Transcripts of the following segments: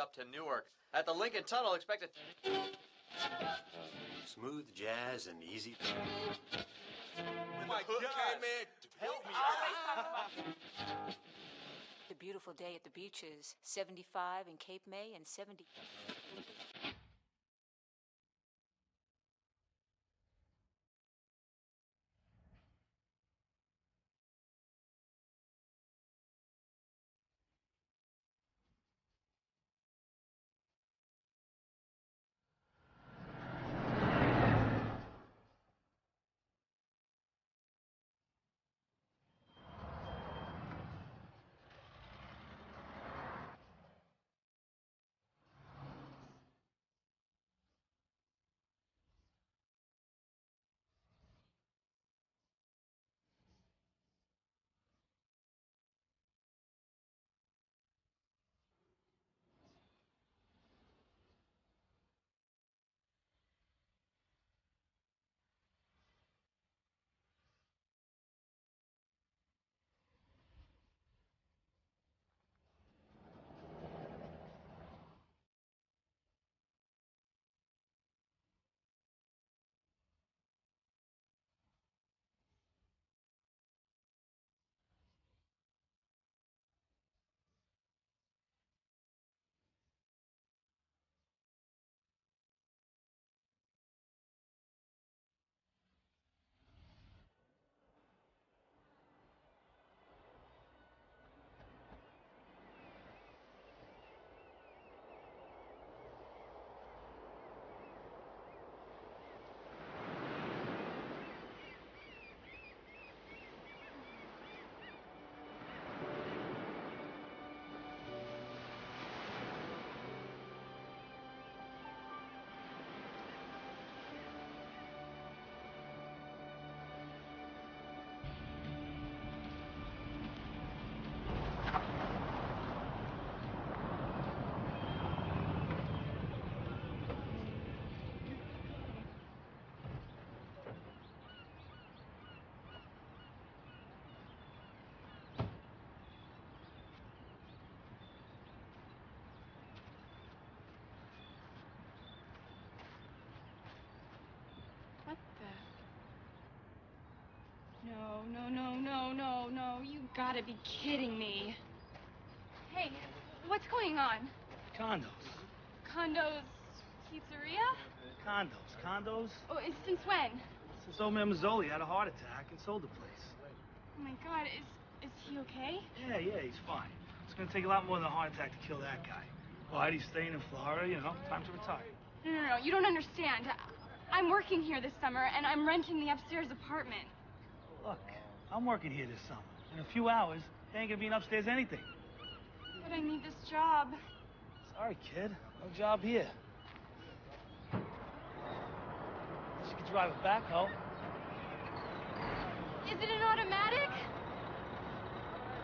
up to Newark. At the Lincoln Tunnel, expect it. Smooth jazz and easy. When the hook came in, help me. The beautiful day at the beaches, 75 in Cape May and 70. What the? No. You gotta be kidding me. Hey, what's going on? Condos. Condos, pizzeria? Condos. Oh, since when? Since old man Mazzoli had a heart attack and sold the place. Oh my God, is he okay? Yeah, he's fine. It's gonna take a lot more than a heart attack to kill that guy. Well, Heidi's staying in Florida, time to retire. No, you don't understand. I'm working here this summer, and I'm renting the upstairs apartment. Look, I'm working here this summer. In a few hours, there ain't gonna be an upstairs anything. But I need this job. Sorry, kid. No job here. Unless you can drive a backhoe. Is it an automatic?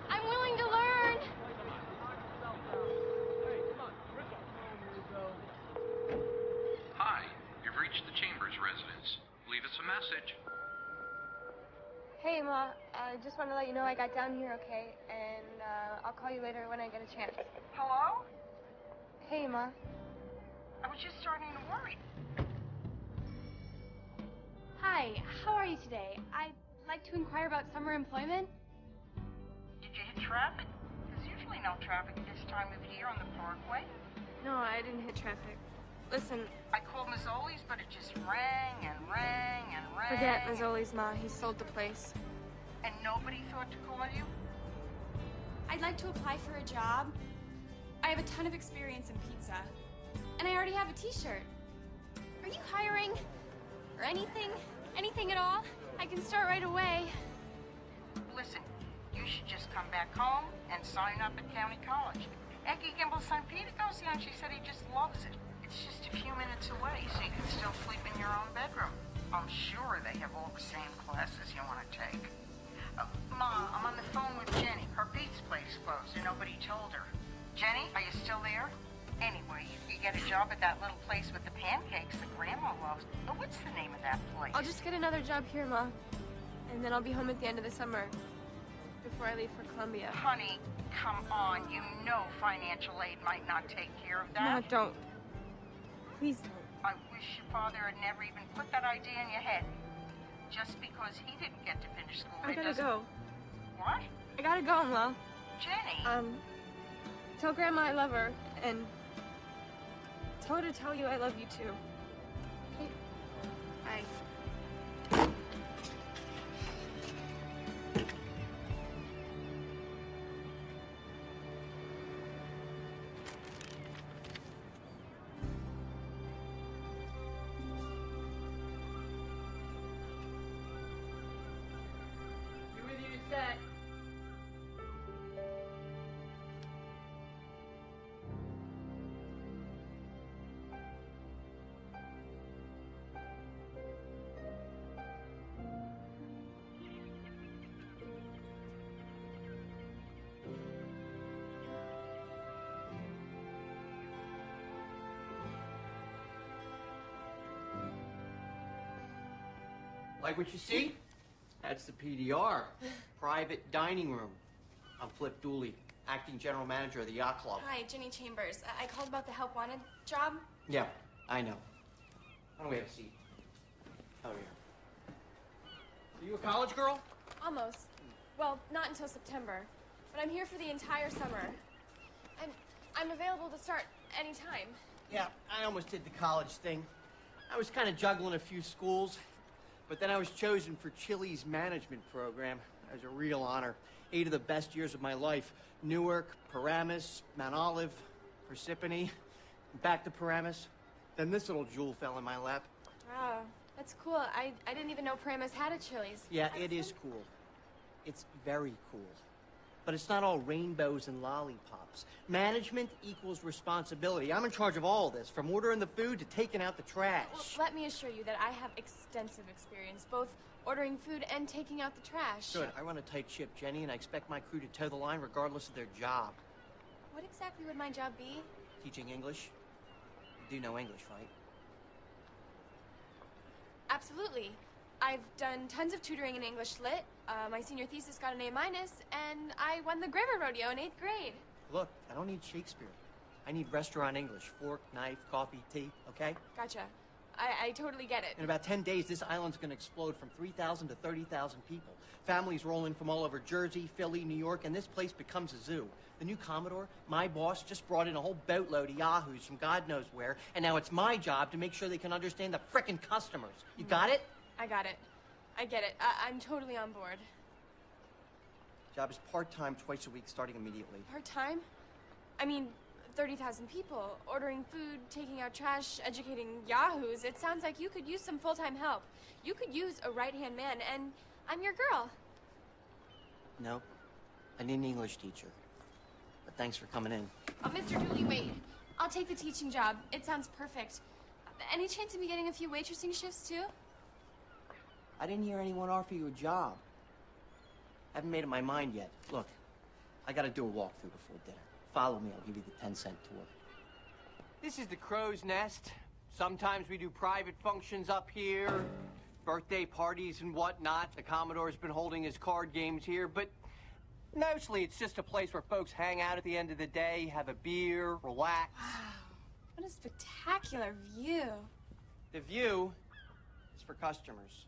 I'm willing to learn. Hi, you've reached the Chambers residence. Leave us a message. Hey, Ma. I just want to let you know I got down here okay, and I'll call you later when I get a chance. Hello? Hey, Ma. I was just starting to worry. Hi, how are you today? I'd like to inquire about summer employment. Did you hit traffic? There's usually no traffic this time of year on the Parkway. No, I didn't hit traffic. Listen. I called Mazzoli's, but it just rang and rang and rang. Forget Mazzoli's, Ma. He sold the place. And nobody thought to call you? I'd like to apply for a job. I have a ton of experience in pizza. And I already have a t-shirt. Are you hiring? Or anything? Anything at all? I can start right away. Listen, you should just come back home and sign up at County College. Eggy Gimbel St. Peter goes there, and she said he just loves it. It's just a few minutes away, so you can still sleep in your own bedroom. I'm sure they have all the same classes you want to take. Ma, I'm on the phone with Jenny. Her pizza place closed, and nobody told her. Jenny, are you still there? Anyway, you could get a job at that little place with the pancakes that Grandma loves. Oh, what's the name of that place? I'll just get another job here, Ma. And then I'll be home at the end of the summer. Before before I leave for Columbia. Honey, come on. You know financial aid might not take care of that. No, don't. Please don't. I wish your father had never even put that idea in your head. Just because he didn't get to finish school, I gotta go. What? I gotta go, Mom. Jenny. Tell Grandma I love her, and tell her to tell you I love you too. Okay? Bye. You with you set. Like what you see? That's the PDR. Private dining room. I'm Flip Dooley, acting general manager of the yacht club. Hi, Jenny Chambers. I called about the help wanted job. Yeah, I know. Why don't we have a seat? Oh, yeah. Are you a college girl? Almost. Well, not until September. But I'm here for the entire summer. I'm available to start anytime. Yeah, I almost did the college thing. I was kind of juggling a few schools, but then I was chosen for Chile's management program. It was a real honor. 8 of the best years of my life. Newark, Paramus, Mount Olive, Parsippany, back to Paramus. Then this little jewel fell in my lap. Wow, that's cool. I didn't even know Paramus had a Chili's. Yeah, it is cool. It's very cool. But it's not all rainbows and lollipops. Management equals responsibility. I'm in charge of all this, from ordering the food to taking out the trash. Well, let me assure you that I have extensive experience, both ordering food and taking out the trash. Good. I run a tight ship, Jenny, and I expect my crew to toe the line regardless of their job. What exactly would my job be? Teaching English? You do know English, right? Absolutely. I've done tons of tutoring in English Lit. My senior thesis got an A-, and I won the grammar rodeo in 8th grade. Look, I don't need Shakespeare. I need restaurant English. Fork, knife, coffee, tea, okay? Gotcha. I totally get it. In about 10 days, this island's gonna explode from 3,000 to 30,000 people. Families roll in from all over Jersey, Philly, New York, and this place becomes a zoo. The new Commodore, my boss, just brought in a whole boatload of yahoos from God knows where, and now it's my job to make sure they can understand the frickin' customers. You got it? I got it. I get it. I'm totally on board. Job is part-time, twice a week, starting immediately. Part-time? I mean, 30,000 people, ordering food, taking out trash, educating yahoos. It sounds like you could use some full-time help. You could use a right-hand man, and I'm your girl. No, I need an English teacher. But thanks for coming in. Oh, Mr. Dooley, wait. I'll take the teaching job. It sounds perfect. Any chance of me getting a few waitressing shifts, too? I didn't hear anyone offer you a job. Haven't made up my mind yet. Look, I gotta do a walkthrough before dinner. Follow me, I'll give you the 10-cent tour. This is the Crow's Nest. Sometimes we do private functions up here, birthday parties and whatnot. The Commodore's been holding his card games here, but mostly it's just a place where folks hang out at the end of the day, have a beer, relax. Wow, what a spectacular view. The view is for customers.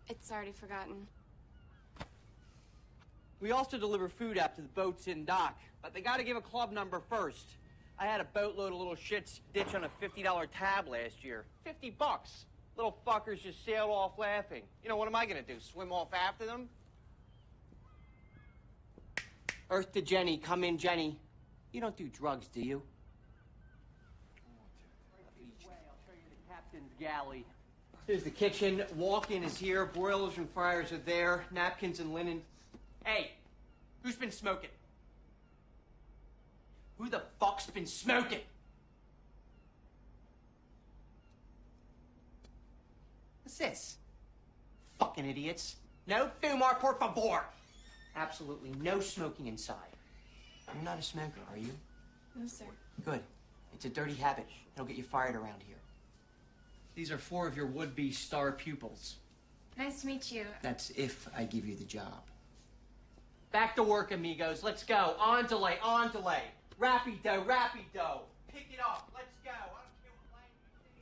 It's already forgotten. We also deliver food out to the boats in dock, but they gotta give a club number first. I had a boatload of little shits ditch on a $50 tab last year. $50. Little fuckers just sailed off laughing. You know, what am I gonna do, swim off after them? Earth to Jenny, come in, Jenny. You don't do drugs, do you? I'll show you the captain's galley. Here's the kitchen. Walk-in is here. Broilers and fryers are there. Napkins and linen. Hey, who's been smoking? Who the fuck's been smoking? What's this? Fucking idiots. No fumar, por favor. Absolutely no smoking inside. You're not a smoker, are you? No, sir. Good. It's a dirty habit. It'll get you fired around here. These are 4 of your would-be star pupils. Nice to meet you. That's if I give you the job. Back to work, amigos. Let's go. On delay, on delay. Rapido, rapido. Pick it up. Let's go. I don't care what language you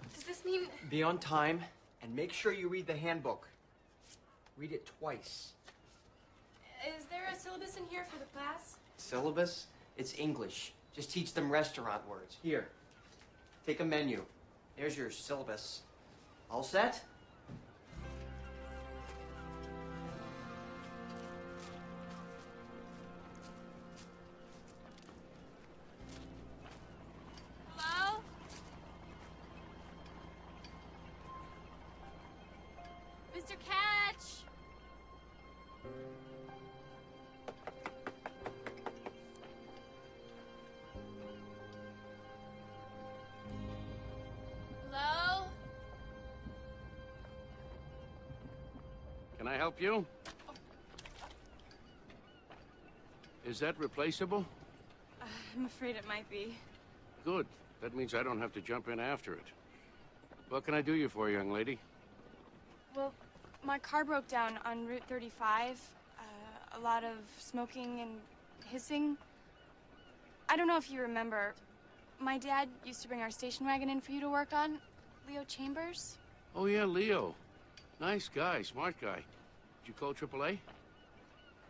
say. Does this mean... Be on time and make sure you read the handbook. Read it twice. Is there a syllabus in here for the class? Syllabus? It's English. Just teach them restaurant words. Here, take a menu. There's your syllabus. All set? Hello? Mr. Catch! Hello? Can I help you? Is that replaceable? I'm afraid it might be. Good. That means I don't have to jump in after it. What can I do you for, young lady? Well, my car broke down on Route 35. A lot of smoking and hissing. I don't know if you remember. My dad used to bring our station wagon in for you to work on. Leo Chambers. Oh, yeah, Leo. Nice guy, smart guy. Did you call AAA?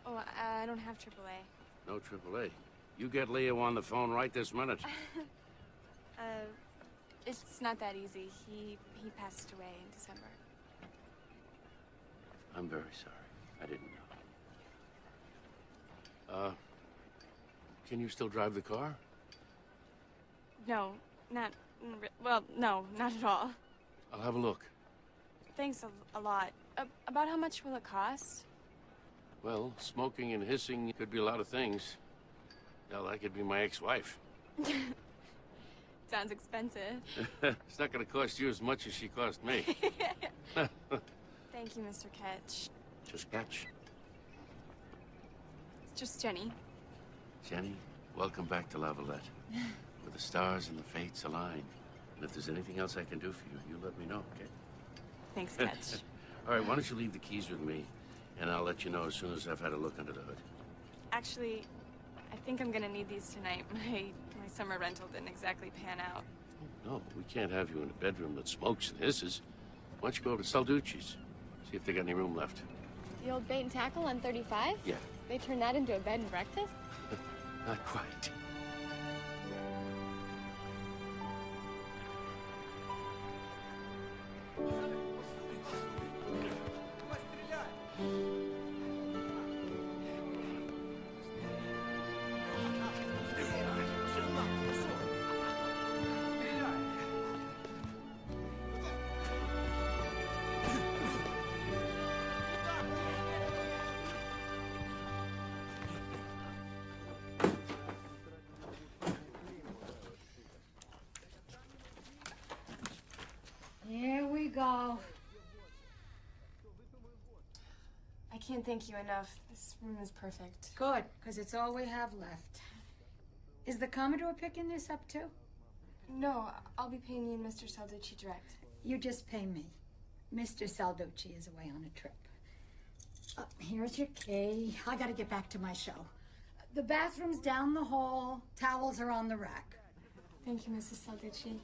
Oh, I don't have AAA. No AAA. You get Leo on the phone right this minute. It's not that easy. He passed away in December. I'm very sorry. I didn't know. Can you still drive the car? No, well, no, not at all. I'll have a look. Thanks a lot. About how much will it cost? Well, smoking and hissing could be a lot of things. Hell, I could be my ex-wife. Sounds expensive. It's not going to cost you as much as she cost me. Thank you, Mr. Ketch. Just Catch. It's just Jenny. Jenny, welcome back to La Valette. Where the stars and the fates align. And if there's anything else I can do for you, you let me know, okay? Thanks, Ketch. All right, why don't you leave the keys with me, and I'll let you know as soon as I've had a look under the hood. Actually, I think I'm gonna need these tonight. My summer rental didn't exactly pan out. No, we can't have you in a bedroom that smokes and hisses. Why don't you go over to Salducci's? See if they got any room left. The old bait and tackle on 35? Yeah. They turned that into a bed and breakfast? Not quite. Here we go. I can't thank you enough. This room is perfect. Good, because it's all we have left. Is the Commodore picking this up too? No, I'll be paying you and Mr. Salducci direct. You just pay me. Mr. Salducci is away on a trip. Here's your key. I gotta get back to my show. The bathroom's down the hall. Towels are on the rack. Thank you, Mrs. Salducci.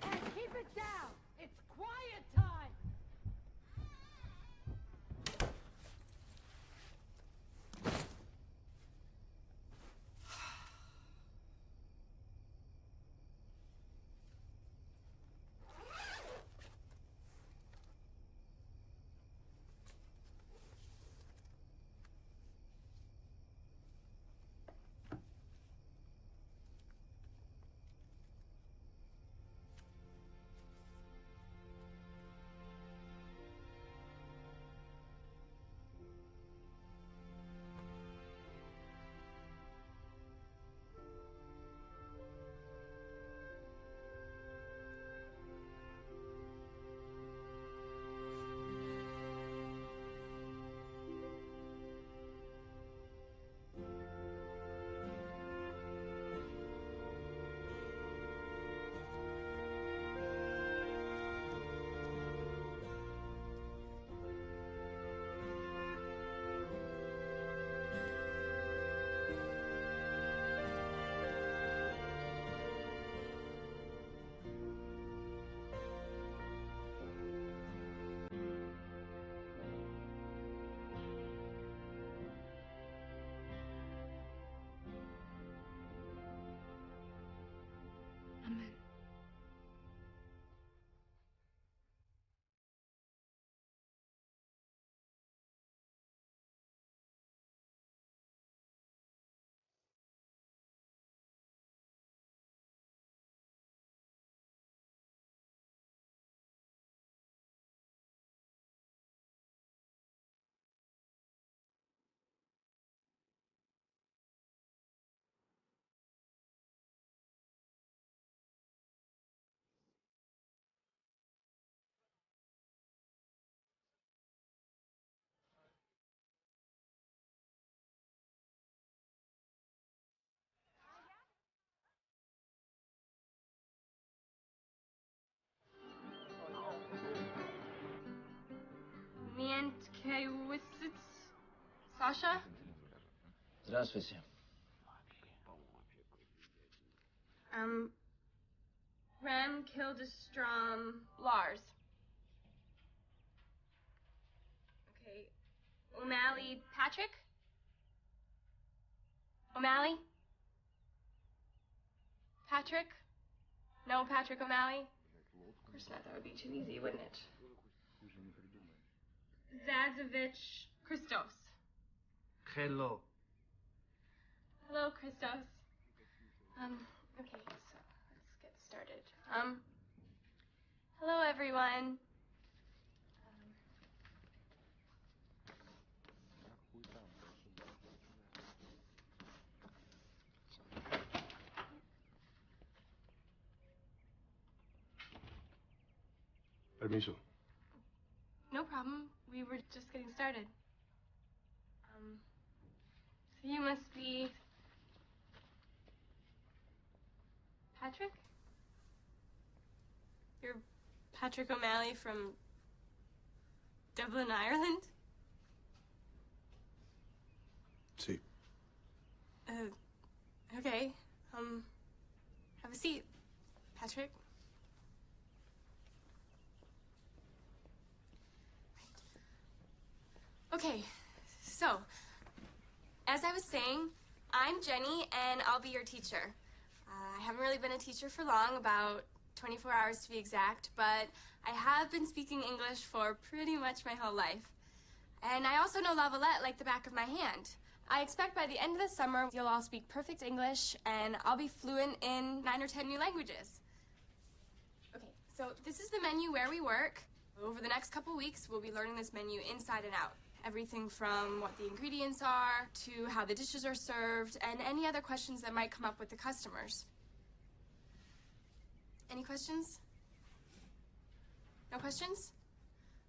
Hey, keep it down. It's quiet time. Amen. Sasha? Здравствуйте. Ram Kildestrom Lars. Okay. O'Malley Patrick? O'Malley? Patrick? No Patrick O'Malley? Of course not, that would be too easy, wouldn't it? Zazovich Christos. Hello. Hello, Christos. Okay, so let's get started. Hello, everyone. Permiso. No problem. We were just getting started. So you must be Patrick? You're Patrick O'Malley from Dublin, Ireland? Sí. Okay. Have a seat, Patrick. Okay, so, as I was saying, I'm Jenny, and I'll be your teacher. I haven't really been a teacher for long, about 24 hours to be exact, but I have been speaking English for pretty much my whole life. And I also know Lavalette like the back of my hand. I expect by the end of the summer, you'll all speak perfect English, and I'll be fluent in 9 or 10 new languages. Okay, so this is the menu where we work. Over the next couple weeks, we'll be learning this menu inside and out. Everything from what the ingredients are, to how the dishes are served, and any other questions that might come up with the customers. Any questions? No questions?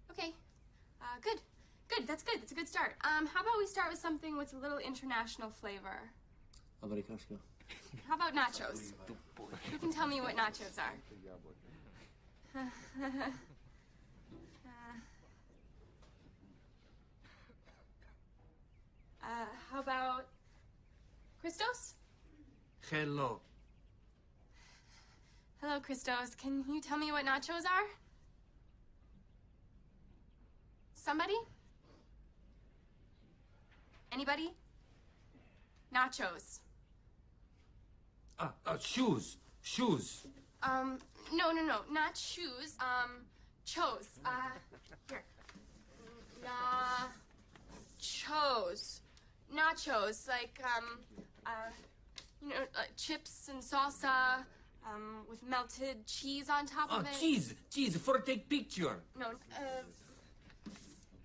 Okay, good. Good, that's good. That's a good start. How about we start with something with a little international flavor? Amerikansko. How about nachos? Who can tell me what nachos are? How about Christos? Hello. Hello, Christos. Can you tell me what nachos are? Somebody? Anybody? Nachos. Shoes. Shoes. No, not shoes. Chos. Here. Nachos. Nachos, like, chips and salsa, with melted cheese on top of it. Cheese for take picture. No,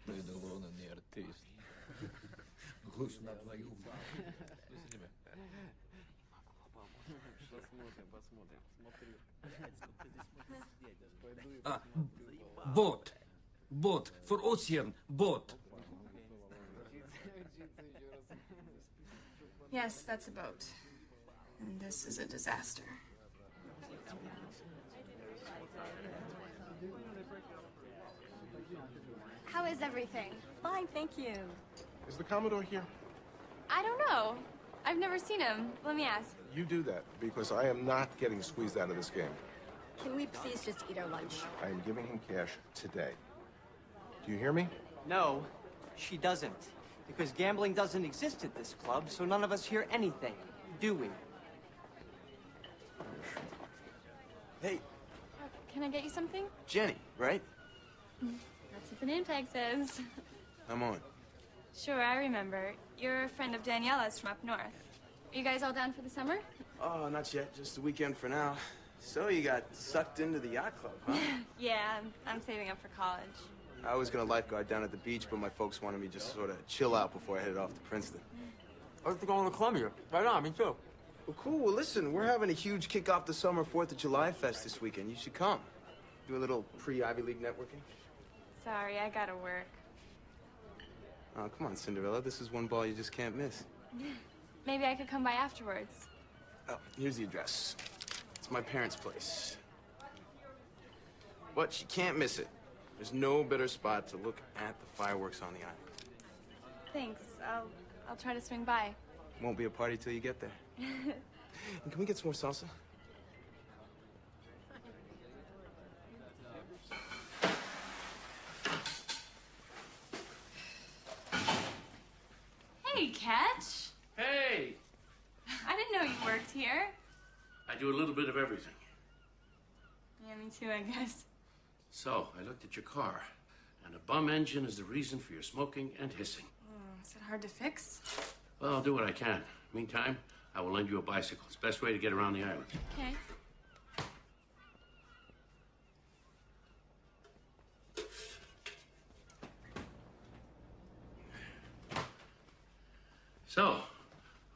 Предолонный артист. Гусь на твою маму. Boat. Boat. For ocean. Boat. yes, that's a boat. And this is a disaster. How is everything? Fine, thank you. Is the Commodore here? I don't know. I've never seen him. Let me ask. You do that, because I am not getting squeezed out of this game. Can we please just eat our lunch? I am giving him cash today. Do you hear me? No, she doesn't. Because gambling doesn't exist at this club, so none of us hear anything, do we? Hey, Can I get you something? Jenny, right? That's what the name tag says. I'm on. Sure, I remember. You're a friend of Daniela's from up north. Are you guys all down for the summer? Oh, not yet. Just a weekend for now. So you got sucked into the yacht club, huh? Yeah, I'm saving up for college. I was gonna lifeguard down at the beach, but my folks wanted me just to sort of chill out before I headed off to Princeton. I was going to Columbia. Right on, me too. Well, cool. Well, listen, we're having a huge kick-off the summer 4th of July fest this weekend. You should come. Do a little pre-Ivy League networking. Sorry, I gotta work. Oh, come on, Cinderella. This is one ball you just can't miss. Maybe I could come by afterwards. Oh, here's the address. It's my parents' place. But you can't miss it. There's no better spot to look at the fireworks on the island. Thanks. I'll try to swing by. Won't be a party till you get there. And can we get some more salsa? Hey, Catch. Hey! I didn't know you worked here. I do a little bit of everything. Yeah, me too, I guess. So, I looked at your car, and a bum engine is the reason for your smoking and hissing. Is it hard to fix? Well, I'll do what I can. Meantime, I will lend you a bicycle. It's the best way to get around the island. Okay. So,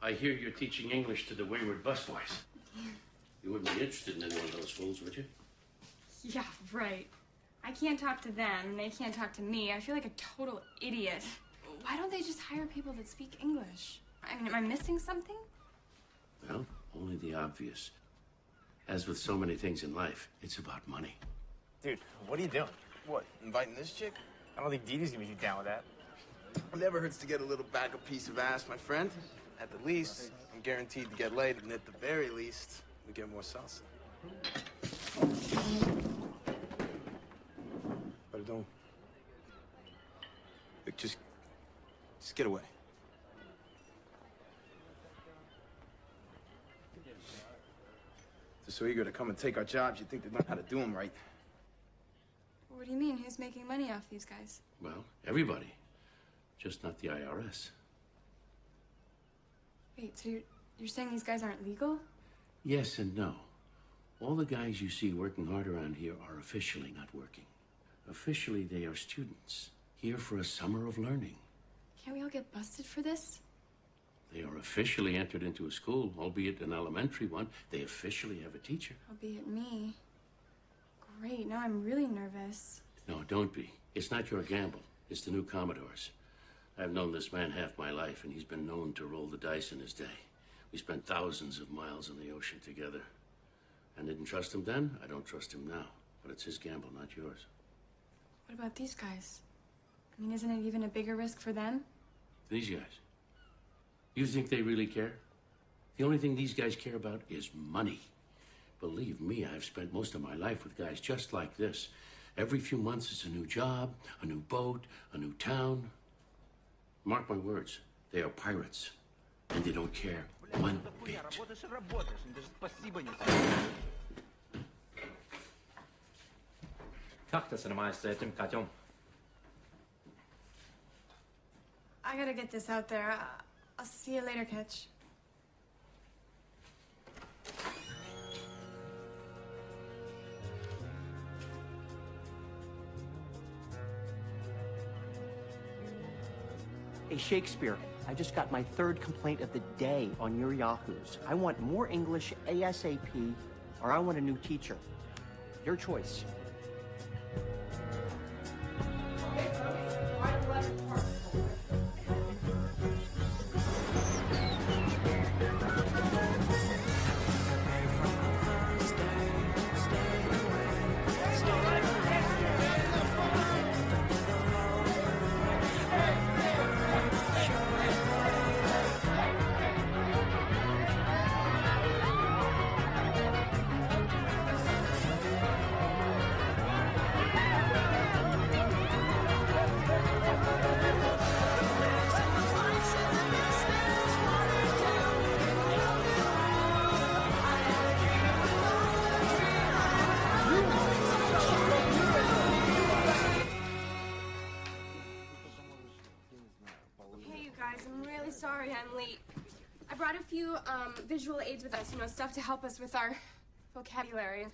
I hear you're teaching English to the wayward busboys. You wouldn't be interested in any one of those fools, would you? Yeah, right. I can't talk to them, and they can't talk to me. I feel like a total idiot. Why don't they just hire people that speak English? I mean, am I missing something? Well, only the obvious. As with so many things in life, it's about money. Dude, what are you doing? What, inviting this chick? I don't think Dee Dee's gonna be down with that. It never hurts to get a little backup piece of ass, my friend. At the least, I'm guaranteed to get laid, and at the very least, we get more salsa. Pardon. Look, just get away. They're so eager to come and take our jobs, you'd think they'd know how to do them right. What do you mean? Who's making money off these guys? Well, everybody. Just not the IRS. Wait, so you're saying these guys aren't legal? Yes and no. All the guys you see working hard around here are officially not working. Officially, they are students, here for a summer of learning. Can't we all get busted for this? They are officially entered into a school, albeit an elementary one. They officially have a teacher. Albeit me. Great, now I'm really nervous. No, don't be. It's not your gamble. It's the new Commodore's. I've known this man half my life, and he's been known to roll the dice in his day. We spent thousands of miles in the ocean together. I didn't trust him then. I don't trust him now. But it's his gamble, not yours. What about these guys? I mean, isn't it even a bigger risk for them? These guys. You think they really care? The only thing these guys care about is money. Believe me, I've spent most of my life with guys just like this. Every few months it's a new job, a new boat, a new town. Mark my words, they are pirates. And they don't care one bit. Как ты занимаешься этим котом? I gotta get this out there. I'll see you later, Catch. Hey, Shakespeare, I just got my 3rd complaint of the day on your Yahoos. I want more English ASAP, or I want a new teacher. Your choice. brought a few visual aids with us, you know, stuff to help us with our vocabulary.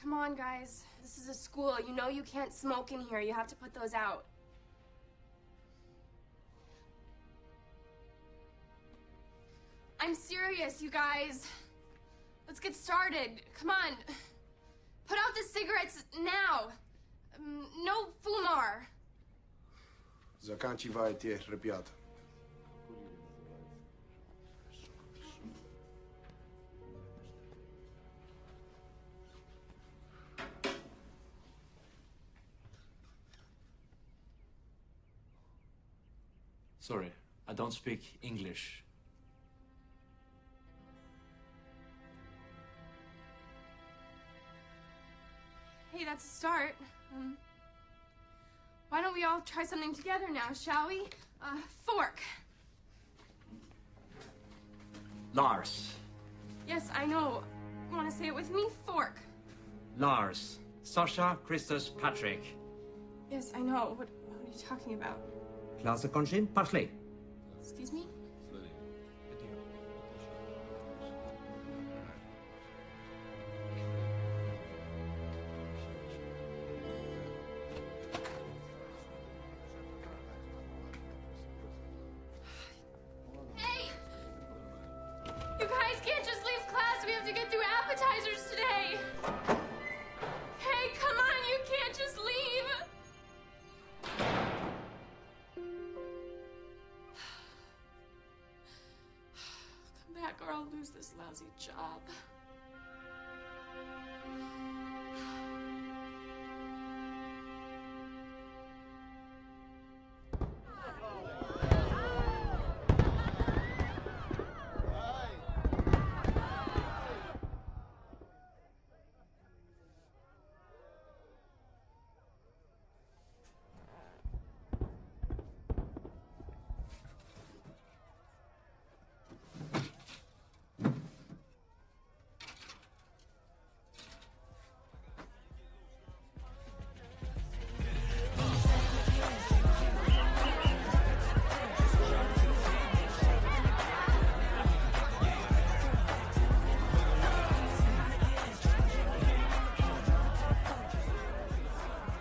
Come on, guys. This is a school. You know you can't smoke in here. You have to put those out. I'm serious, you guys. Let's get started. Come on. Put out the cigarettes now. No fumar. Заканчивайте, ребята. Sorry, I don't speak English. Hey, that's a start. Why don't we all try something together now, shall we? Fork. Lars. Yes, I know. Want to say it with me? Fork. Lars. Sasha, Christus, Patrick. Yes, I know. What are you talking about? Klase končím, parsley. Excuse me? Hey! You guys can't just leave class. We have to get through appetizers today. Hey, come on. You can't just leave. Come back or I'll lose this lousy job.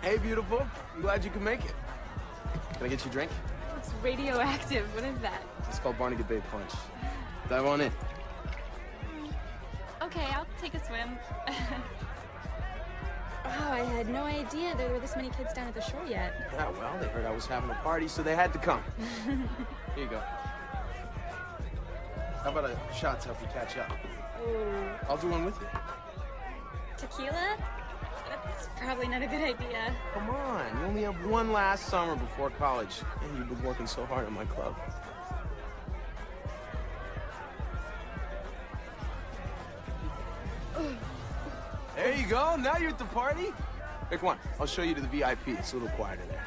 Hey, beautiful. I'm glad you could make it. Can I get you a drink? It's radioactive. What is that? It's called Barnegat Bay Punch. Dive on in. Okay, I'll take a swim. Wow, I had no idea there were this many kids down at the shore yet. Yeah, well, they heard I was having a party, so they had to come. Here you go. How about a shot to help you catch up? Ooh. I'll do one with you. Tequila? That's probably not a good idea. Come on, you only have one last summer before college, and you've been working so hard at my club. There you go, now you're at the party. Pick one, I'll show you to the VIP. It's a little quieter there.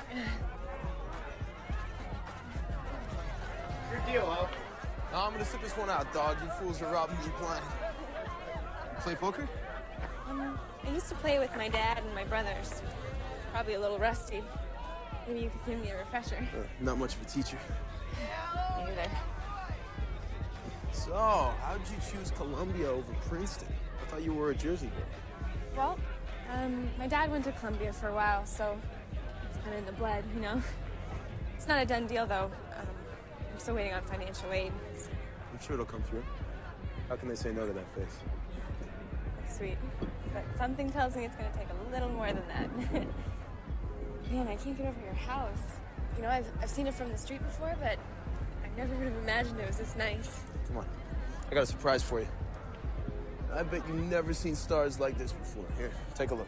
Your deal, huh? No, I'm gonna sit this one out, dog. You fools are robbing me blind. You play poker? I used to play with my dad and my brothers. Probably a little rusty. Maybe you could give me a refresher. Not much of a teacher. Me neither. So, how'd you choose Columbia over Princeton? I thought you were a Jersey boy. Well, my dad went to Columbia for a while, so it's kind of in the blood, you know? It's not a done deal, though. I'm still waiting on financial aid. I'm sure it'll come through. How can they say no to that face? That's sweet. But something tells me it's going to take a little more than that. Man, I can't get over your house. You know, I've seen it from the street before, but I never would have imagined it was this nice. Come on. I got a surprise for you. I bet you've never seen stars like this before. Here, take a look.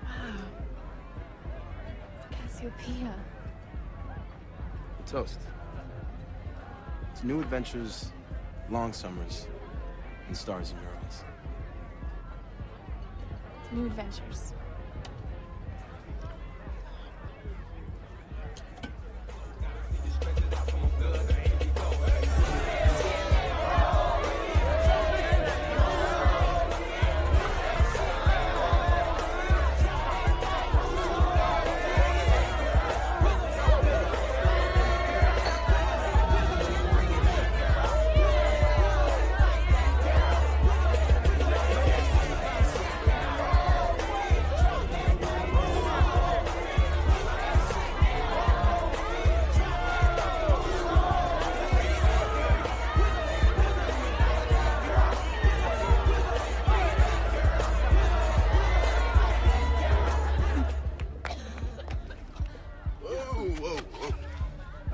Wow. It's Cassiopeia. Toast. It's new adventures, long summers, and stars in your eyes. New adventures.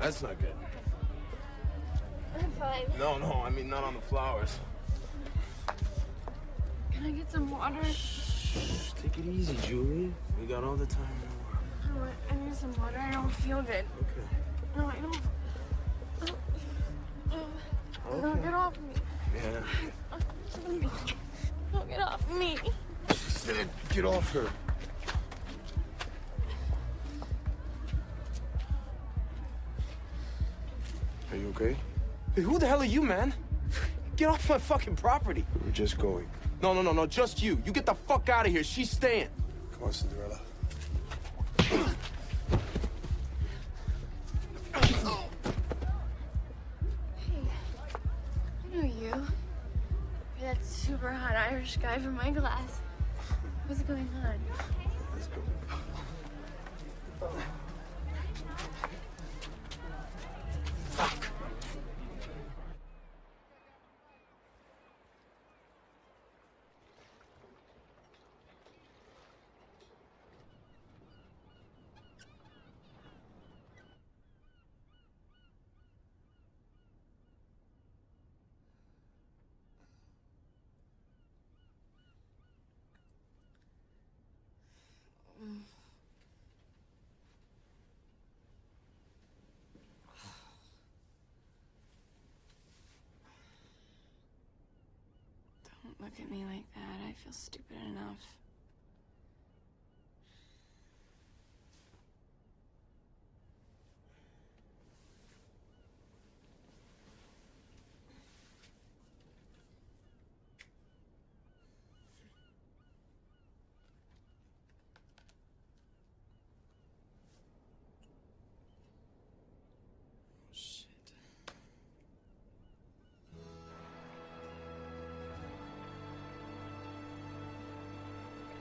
That's not good. I'm fine. No, I mean not on the flowers. Can I get some water? Shh, take it easy, Julie. We got all the time in the world. I need some water. I don't feel good. Okay. No, I don't. No, get off me. Yeah. No, get off me. She said, get off her. Are you okay? Hey, who the hell are you, man? Get off my fucking property. We were just going. No, just you. You get the fuck out of here. She's staying. Come on, Cinderella. Hey, I know you. You're that super hot Irish guy from my class. What's going on? Let's go. Don't look at me like that. I feel stupid enough.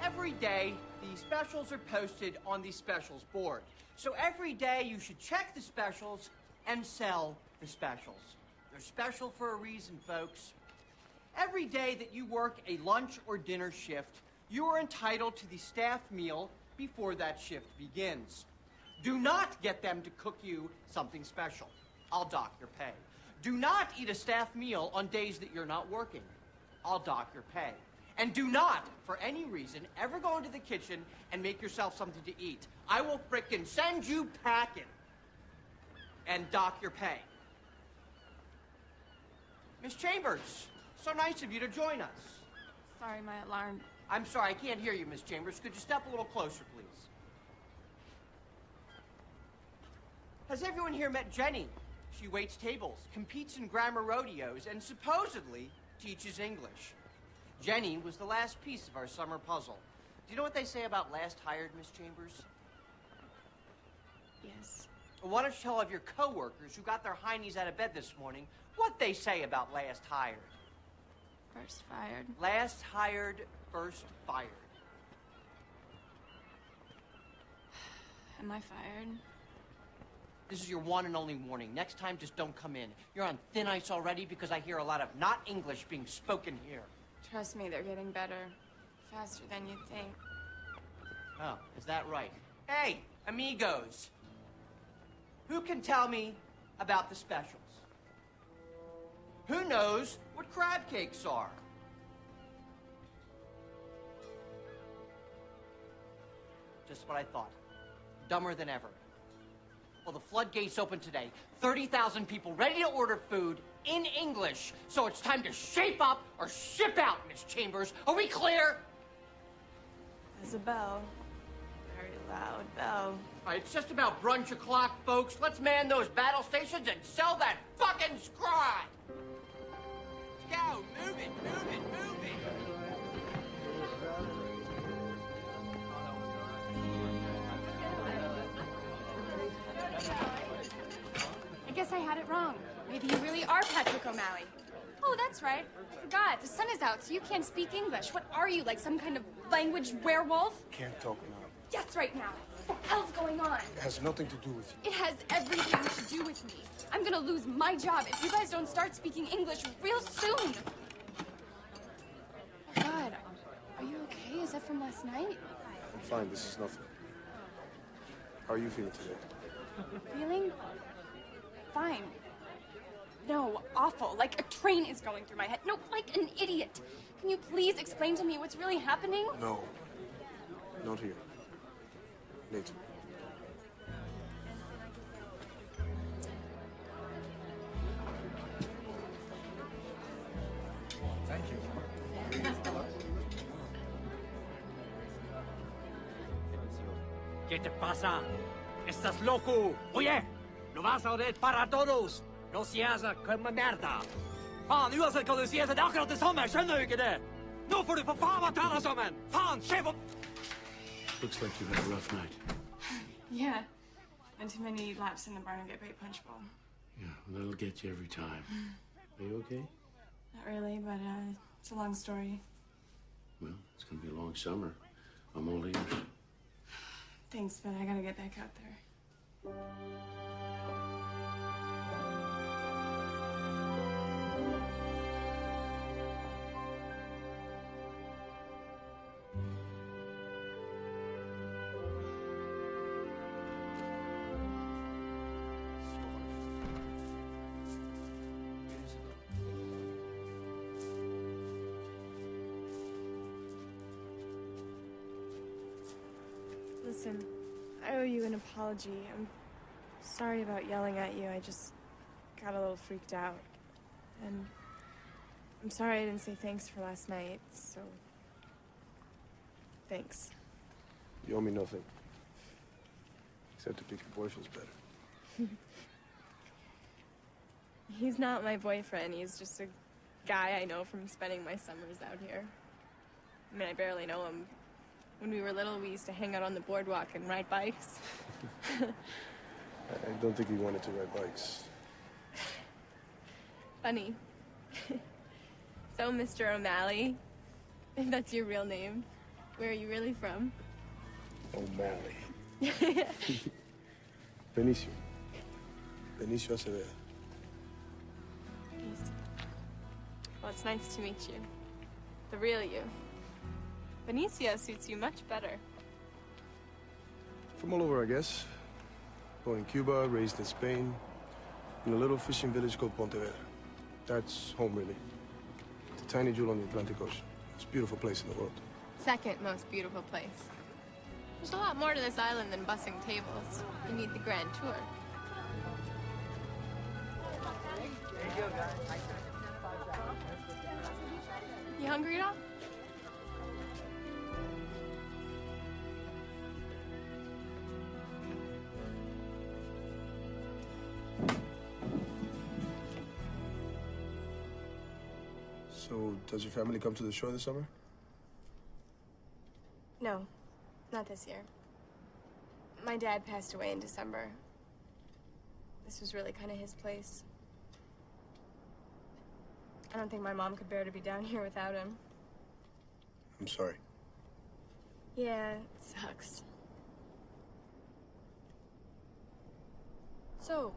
Every day, the specials are posted on the specials board. So every day you should check the specials and sell the specials. They're special for a reason, folks. Every day that you work a lunch or dinner shift, you are entitled to the staff meal before that shift begins. Do not get them to cook you something special. I'll dock your pay. Do not eat a staff meal on days that you're not working. I'll dock your pay. And do not, for any reason, ever go into the kitchen and make yourself something to eat. I will frickin' send you packing and dock your pay. Miss Chambers, so nice of you to join us. Sorry, my alarm. I'm sorry, I can't hear you, Miss Chambers. Could you step a little closer, please? Has everyone here met Jenny? She waits tables, competes in grammar rodeos, and supposedly teaches English. Jenny was the last piece of our summer puzzle. Do you know what they say about last hired, Miss Chambers? Yes. Well, why don't you tell all of your coworkers who got their heinies out of bed this morning what they say about last hired? First fired. Last hired, first fired. Am I fired? This is your one and only warning. Next time, just don't come in. You're on thin ice already because I hear a lot of not English being spoken here. Trust me, they're getting better. Faster than you'd think. Oh, is that right? Hey, amigos. Who can tell me about the specials? Who knows what crab cakes are? Just what I thought. Dumber than ever. Well, the floodgates open today. 30,000 people ready to order food in English. So it's time to shape up or ship out, Miss Chambers. Are we clear? There's a bell. Very loud bell. All right, it's just about brunch o'clock, folks. Let's man those battle stations and sell that fucking scribe. Let's go. Move it, move it, move it. I guess I had it wrong. Maybe you really are Patrick O'Malley. Oh, that's right. I forgot. The sun is out, so you can't speak English. What are you, like some kind of language werewolf? Can't talk now. Yes, right now. What the hell's going on? It has nothing to do with you. It has everything to do with me. I'm gonna lose my job if you guys don't start speaking English real soon. Oh, God. Are you okay? Is that from last night? I'm fine. This is nothing. How are you feeling today? Feeling? Fine. No, awful. Like a train is going through my head. No, like an idiot. Can you please explain to me what's really happening? No. Not here. Later. Thank you. ¿Qué te pasa? ¿Estás loco? Oye, no vas a oír para todos. No seas como merda. Fan, uansett hva du sier, så det er akkurat det samme. Skjønner du ikke det? Nå får du for faen meg ta deg sammen. Faen, sjef opp! Looks like you had a rough night. Yeah. And too many laps in the Barnegat Bay Punch Bowl. Yeah, well, that'll get you every time. Are you okay? Not really, but it's a long story. Well, it's gonna be a long summer. I'm all ears. Thanks, but I gotta get back out there. Listen, I owe you an apology. I'm sorry about yelling at you. I just got a little freaked out. And I'm sorry I didn't say thanks for last night, so thanks. You owe me nothing. Except to pick your boyfriend's better. He's not my boyfriend. He's just a guy I know from spending my summers out here. I mean, I barely know him. When we were little, we used to hang out on the boardwalk and ride bikes. I don't think he wanted to ride bikes. Funny. So, Mr. O'Malley, if that's your real name, where are you really from? O'Malley. Benicio. Benicio Acevedo. Well, it's nice to meet you. The real you. Benicio suits you much better. From all over, I guess. Born in Cuba, raised in Spain, in a little fishing village called Pontevedra. That's home, really. It's a tiny jewel on the Atlantic Ocean. It's a beautiful place in the world. Second most beautiful place. There's a lot more to this island than bussing tables. You need the grand tour. You hungry at all? So, does your family come to the shore this summer? No, not this year. My dad passed away in December. This was really kind of his place. I don't think my mom could bear to be down here without him. I'm sorry. Yeah, it sucks. So,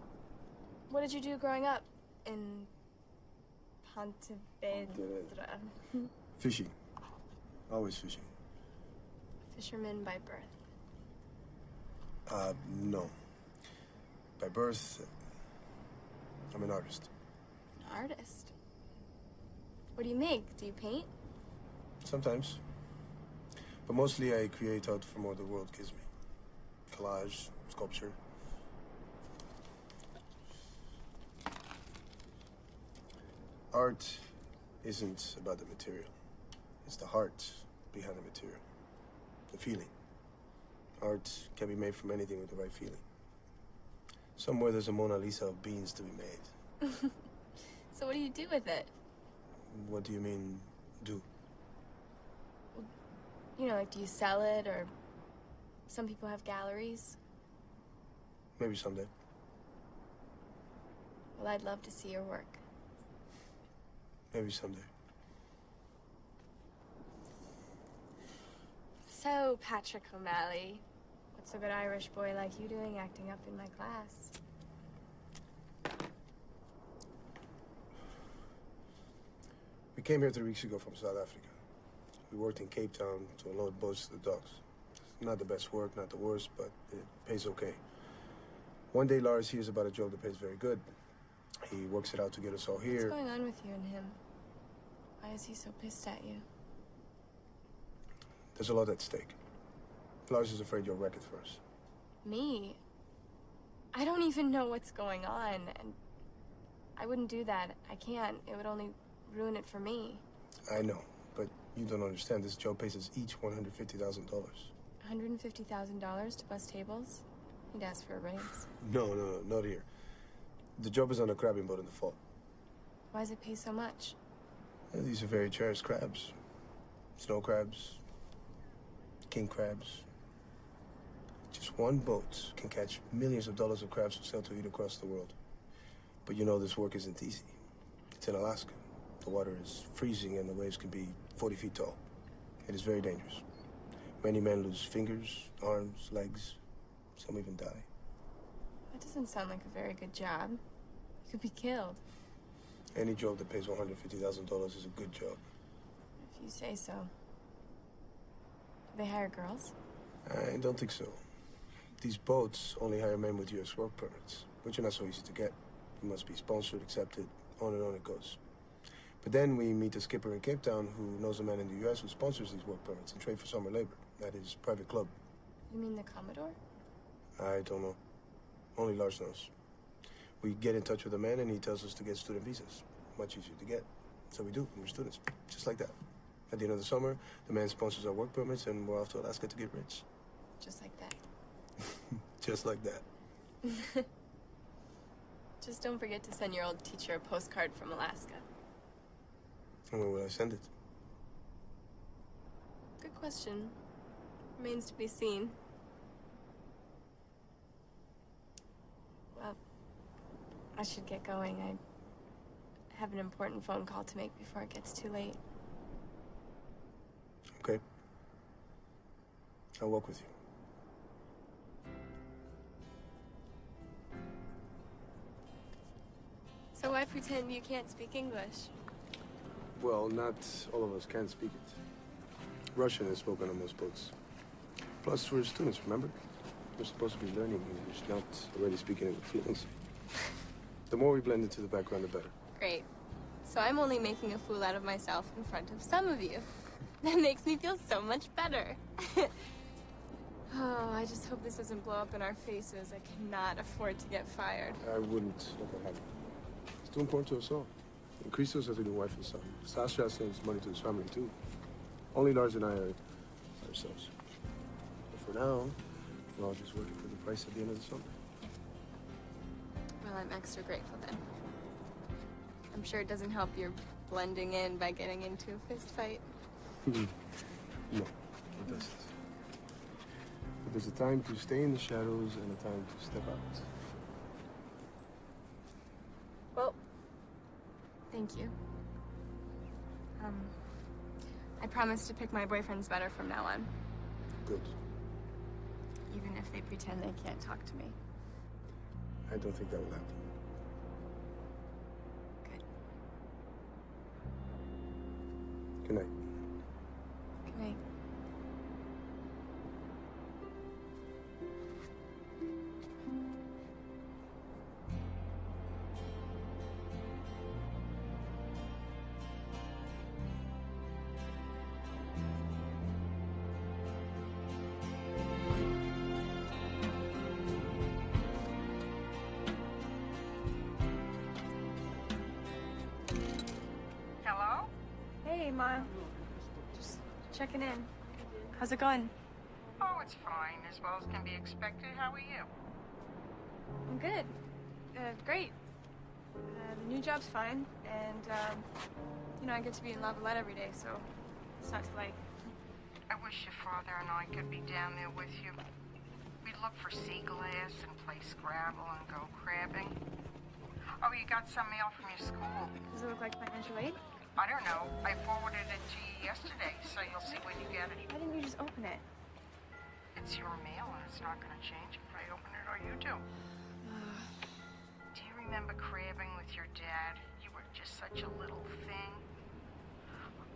what did you do growing up in Pontevedra? Fishing. Always fishing. Fisherman by birth. No. By birth, I'm an artist. An artist? What do you make? Do you paint? Sometimes. But mostly I create art from what the world gives me. Collage, sculpture. Art isn't about the material. It's the heart behind the material. The feeling. Art can be made from anything with the right feeling. Somewhere there's a Mona Lisa of beans to be made. So what do you do with it? What do you mean, do? You know, like, do you sell it, or some people have galleries? Maybe someday. Well, I'd love to see your work. Maybe someday. So, Patrick O'Malley, what's a good Irish boy like you doing acting up in my class? We came here 3 weeks ago from South Africa. We worked in Cape Town to unload boats to the docks. Not the best work, not the worst, but it pays okay. One day Lars hears about a job that pays very good. He works it out to get us all here. What's going on with you and him? Why is he so pissed at you? There's a lot at stake. Lars is afraid you'll wreck it for us. Me? I don't even know what's going on, and I wouldn't do that. I can't. It would only ruin it for me. I know, but you don't understand. This job pays us each $150,000. $150,000 to bus tables? He'd ask for a raise. No, not here. The job is on a crabbing boat in the fall. Why does it pay so much? These are very cherished crabs. Snow crabs, king crabs. Just one boat can catch millions of dollars of crabs for sale to eat across the world. But you know this work isn't easy. It's in Alaska. The water is freezing and the waves can be 40 feet tall. It is very dangerous. Many men lose fingers, arms, legs. Some even die. That doesn't sound like a very good job. You could be killed. Any job that pays $150,000 is a good job. If you say so. Do they hire girls? I don't think so. These boats only hire men with U.S. work permits, which are not so easy to get. You must be sponsored, accepted, on and on it goes. But then we meet a skipper in Cape Town who knows a man in the U.S. who sponsors these work permits and trade for summer labor. That is private club. You mean the Commodore? I don't know. Only Lars knows. We get in touch with the man and he tells us to get student visas. Much easier to get. So we do, and we're students. Just like that. At the end of the summer, the man sponsors our work permits and we're off to Alaska to get rich. Just like that. Just like that. Just don't forget to send your old teacher a postcard from Alaska. And where will I send it? Good question. Remains to be seen. Well, I should get going. I have an important phone call to make before it gets too late. Okay. I'll walk with you. So why pretend you can't speak English? Well, not all of us can speak it. Russian is spoken on most boats. Plus, we're students, remember? We're supposed to be learning English, not already speaking it with feelings. The more we blend into the background, the better. Great. So I'm only making a fool out of myself in front of some of you. That makes me feel so much better. Oh, I just hope this doesn't blow up in our faces. I cannot afford to get fired. I wouldn't let that happen. It's too important to us all. And Christos has a new wife and son. Sasha sends money to his family, too. Only Lars and I are ourselves. But for now, we're all just working for the price at the end of the summer. Well, I'm extra grateful then. I'm sure it doesn't help you're blending in by getting into a fist fight. No, it doesn't. But there's a time to stay in the shadows and a time to step out. Well, thank you. I promise to pick my boyfriends better from now on. Good. Even if they pretend they can't talk to me. I don't think that will happen. Good. Good night. Good night. Hello? Hey, Ma. Just checking in. How's it going? Oh, it's fine, as well as can be expected. How are you? I'm good. Great. The new job's fine, and, you know, I get to be in Lavalette every day, so it's not too late. I wish your father and I could be down there with you. We'd look for sea glass and play Scrabble and go crabbing. Oh, you got some mail from your school. Does it look like financial aid? I don't know. I forwarded it to you yesterday, so you'll see when you get it. Why didn't you just open it? It's your mail, and it's not going to change if I open it or you do. Do you remember crabbing with your dad? You were just such a little thing.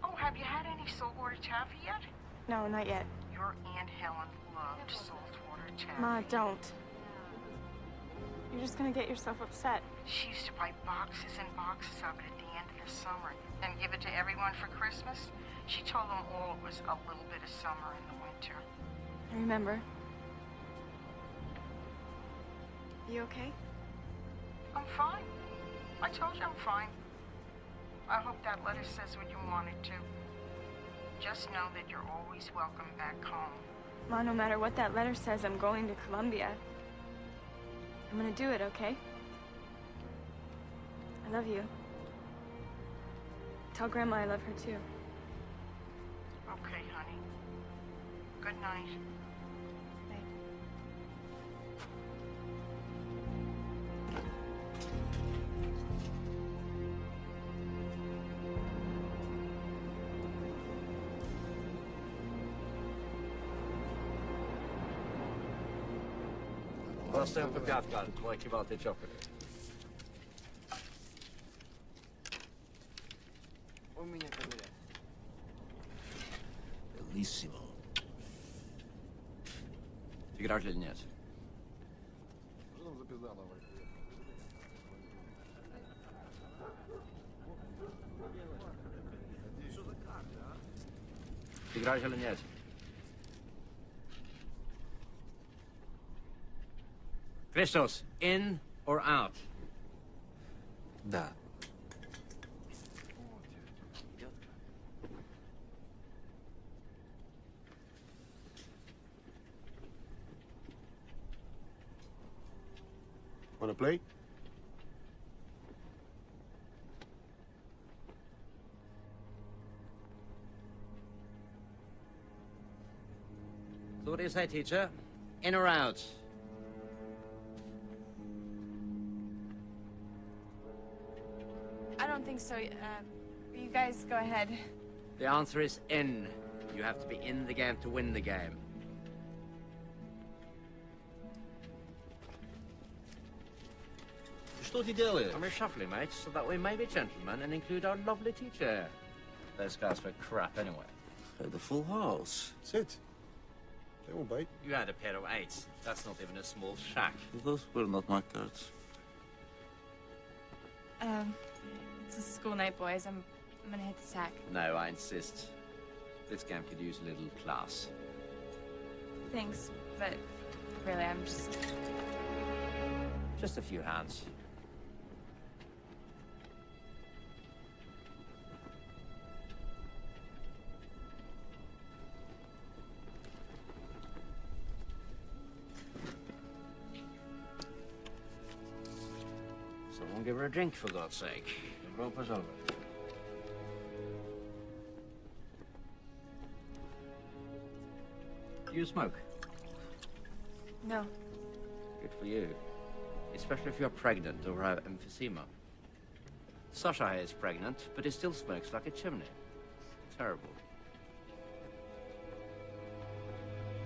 Oh, have you had any saltwater taffy yet? No, not yet. Your Aunt Helen loved saltwater taffy. Ma, don't. You're just gonna get yourself upset. She used to buy boxes and boxes of it at the end of the summer, then give it to everyone for Christmas. She told them all it was a little bit of summer in the winter. I remember. You okay? I'm fine. I told you I'm fine. I hope that letter says what you want it to. Just know that you're always welcome back home. Ma, no matter what that letter says, I'm going to Columbia. I'm gonna do it, okay? I love you. Tell Grandma I love her too. Okay, honey. Good night. Просто в пятка, твой кивалтый чоколад. У меня камера. Bellissimo. Ты играешь или нет? Ты играешь или нет? Christos, in or out? Да. Wanna play? So what do you say, teacher? In or out? I don't think so. You guys go ahead. The answer is in. You have to be in the game to win the game. Что ты делаешь? I'm reshuffling, mate, so that we may be gentlemen and include our lovely teacher. Those guys were crap anyway. The full house. Sit. They won't bite. You had a pair of eights. That's not even a small shack. Those were not my cards. It's a school night, boys. I'm gonna hit the sack. No, I insist. This game could use a little class. Thanks, but really, I'm just... Just a few hands. Someone give her a drink, for God's sake. The rope is over. Do you smoke? No. Good for you. Especially if you're pregnant or have emphysema. Sasha is pregnant, but he still smokes like a chimney. Terrible.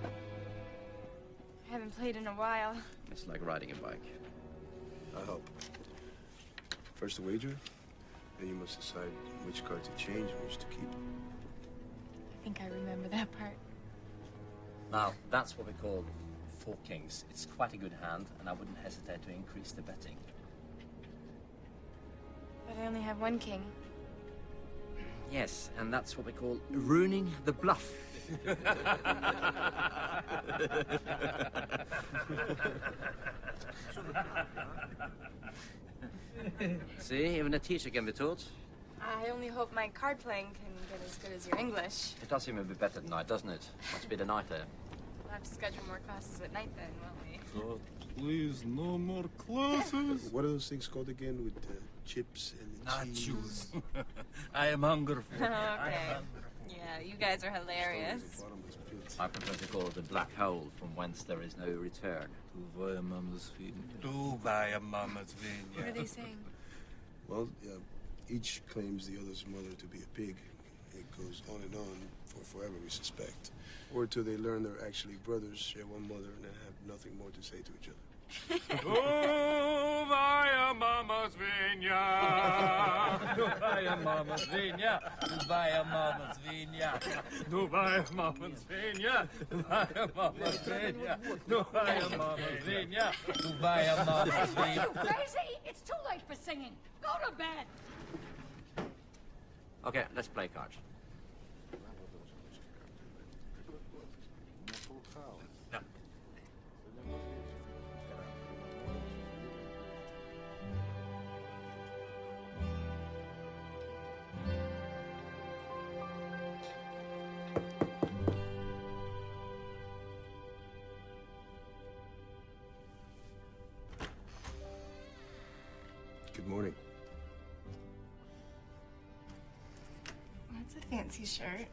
I haven't played in a while. It's like riding a bike. I'll help. First a wager, then you must decide which card to change and which to keep. I think I remember that part. Now, that's what we call four kings. It's quite a good hand, and I wouldn't hesitate to increase the betting. But I only have one king. Yes, and that's what we call ruining the bluff. See, even a teacher can be taught. I only hope my card playing can get as good as your English. It does seem a bit better tonight, doesn't it? Must be the night there. We'll have to schedule more classes at night then, won't we? God, please, no more classes. What are those things called again with the chips and the cheese? Nachos. I am hungry for Okay. Yeah, you guys are hilarious. I prefer to call it the black hole from whence there is no return. Твоя мама свинья. Твоя мама What свинья. are they saying? Well, each claims the other's mother to be a pig. It goes on and on for forever, we suspect. Or till they learn they're actually brothers, share one mother, and then have nothing more to say to each other. Твоя мама свинья. Новая мама свинья, новая мама свинья, новая мама свинья, новая мама свинья, новая мама свинья, новая мама свинья. Crazy! It's too late for singing. Go to bed. Okay, let's play cards. No. Good morning. That's a fancy shirt.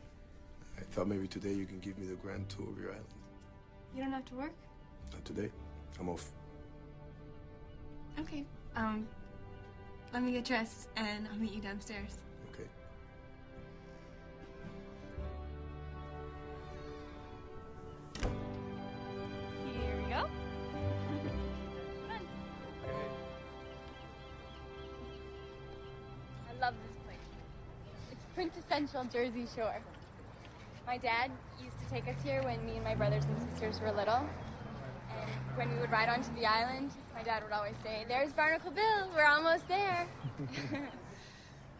I thought maybe today you can give me the grand tour of your island. You don't have to work? Not today. I'm off. Okay. Let me get dressed and I'll meet you downstairs. Okay. Here we go. I love this place. It's quintessential Jersey Shore. My dad used to take us here when me and my brothers and sisters were little. And when we would ride onto the island, my dad would always say, "There's Barnacle Bill, we're almost there."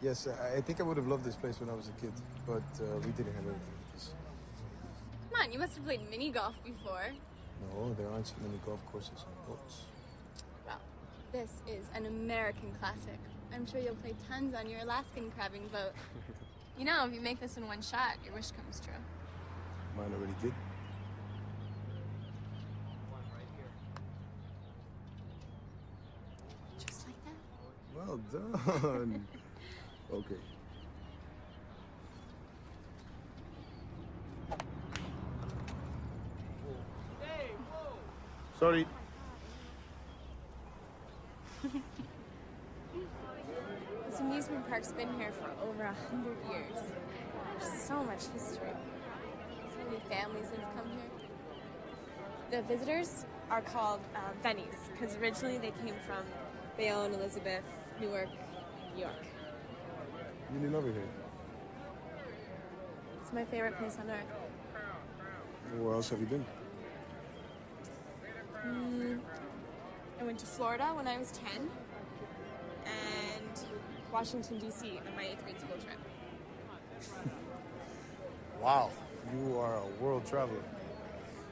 Yes, I think I would have loved this place when I was a kid, but we didn't have anything like this. Come on, you must have played mini golf before. No, there aren't so many golf courses on boats. Well, this is an American classic. I'm sure you'll play tons on your Alaskan crabbing boat. You know, if you make this in one shot, your wish comes true. Mine already did. Just like that. Well done. Okay. Sorry. This amusement park's been here for over 100 years. There's so much history. So many families that have come here. The visitors are called Bennies, because originally they came from Bayonne, Elizabeth, Newark, New York. You live over here. It's my favorite place on earth. Where else have you been? I went to Florida when I was 10, and Washington, D.C. on my 8th grade school trip. Wow, you are a world traveler.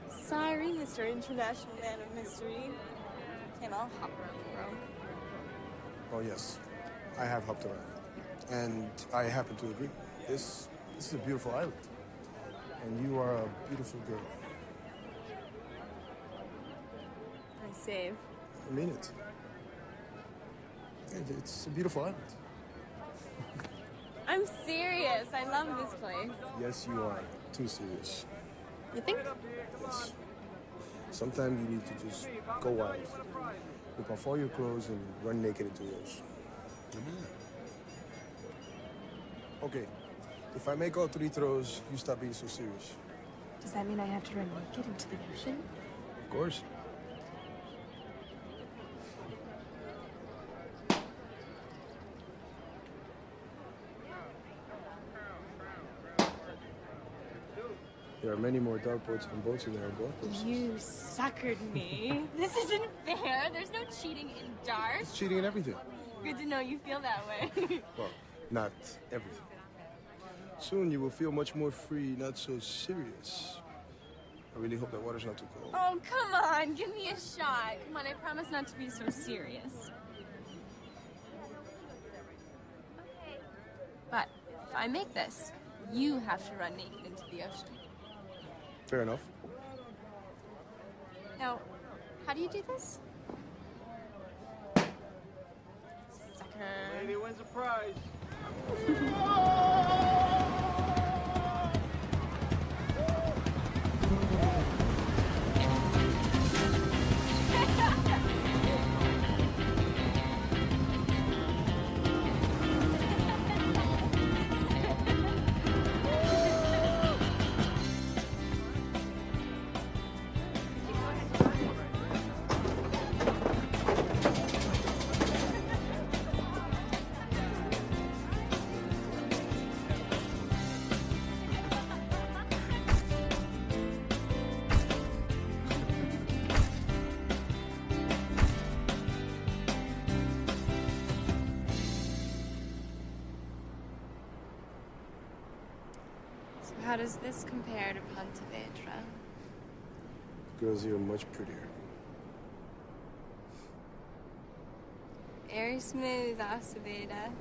Sorry, Mr. International Man of Mystery. Came all hop around Rome. Oh yes, I have hopped around. And I happen to agree. This is a beautiful island. And you are a beautiful girl. I save. I mean it. It's a beautiful island. I'm serious. I love this place. Yes, you are. Too serious. You think? Yes. Sometimes you need to just go wild. Rip off all your clothes and run naked into the ocean. Okay. If I make all 3 throws, you stop being so serious. Does that mean I have to run naked into the ocean? Of course. There are many more dartboards and boats in there on golf courses. You suckered me. This isn't fair. There's no cheating in darts. It's cheating in everything. Good to know you feel that way. Well, not everything. Soon you will feel much more free, not so serious. I really hope that water's not too cold. Oh, come on. Give me a shot. Come on, I promise not to be so serious. But if I make this, you have to run naked into the ocean. Fair enough. Now, how do you do this? Sucker. Lady wins a prize. How does this compare to Pontevedra? Girls here are much prettier. Very smooth, Acevedo.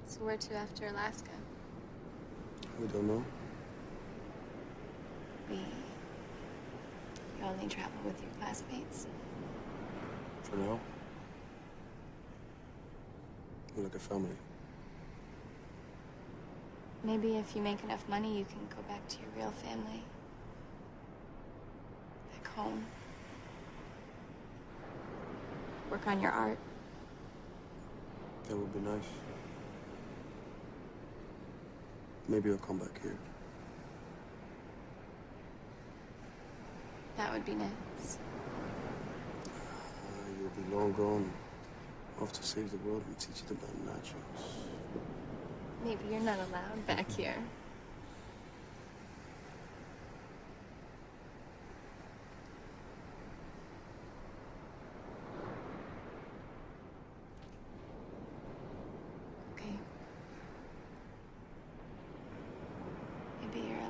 So where to after Alaska? We don't know. You only travel with your classmates? For now. We're like a family. Maybe if you make enough money, you can go back to your real family. Back home. Work on your art. That would be nice. Maybe I'll come back here. That would be nice. You'll be long gone. Off to save the world and teach you about nachos. Maybe you're not allowed back here. Okay. Maybe you're allowed.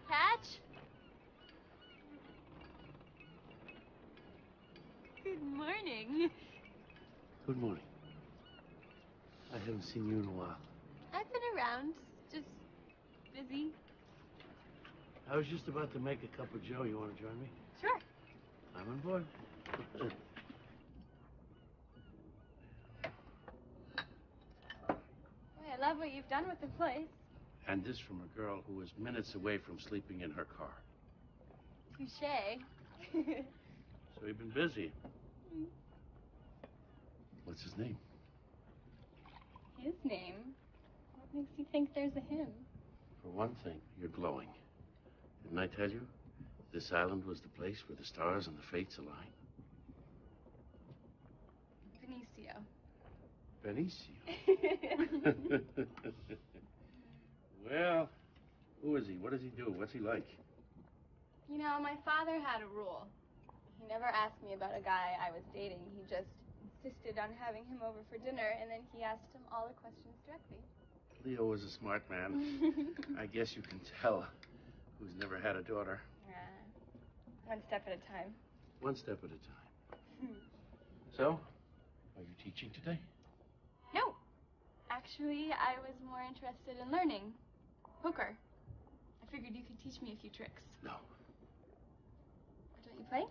Patch? Good morning. Good morning. I haven't seen you in a while. I've been around, just busy. I was just about to make a cup of joe. You want to join me? Sure. I'm on board. Boy, I love what you've done with the place. And this from a girl who was minutes away from sleeping in her car. Touche. So you've been busy. What's his name? His name? What makes you think there's a him? For one thing, you're glowing. Didn't I tell you? This island was the place where the stars and the fates align. Benicio. Benicio. Well, who is he? What does he do? What's he like? You know, my father had a rule. He never asked me about a guy I was dating. He just insisted on having him over for dinner, and then he asked him all the questions directly. Leo was a smart man. I guess you can tell who's never had a daughter. One step at a time. One step at a time. So, are you teaching today? No. Actually, I was more interested in learning. Poker. I figured you could teach me a few tricks. No. Don't you play?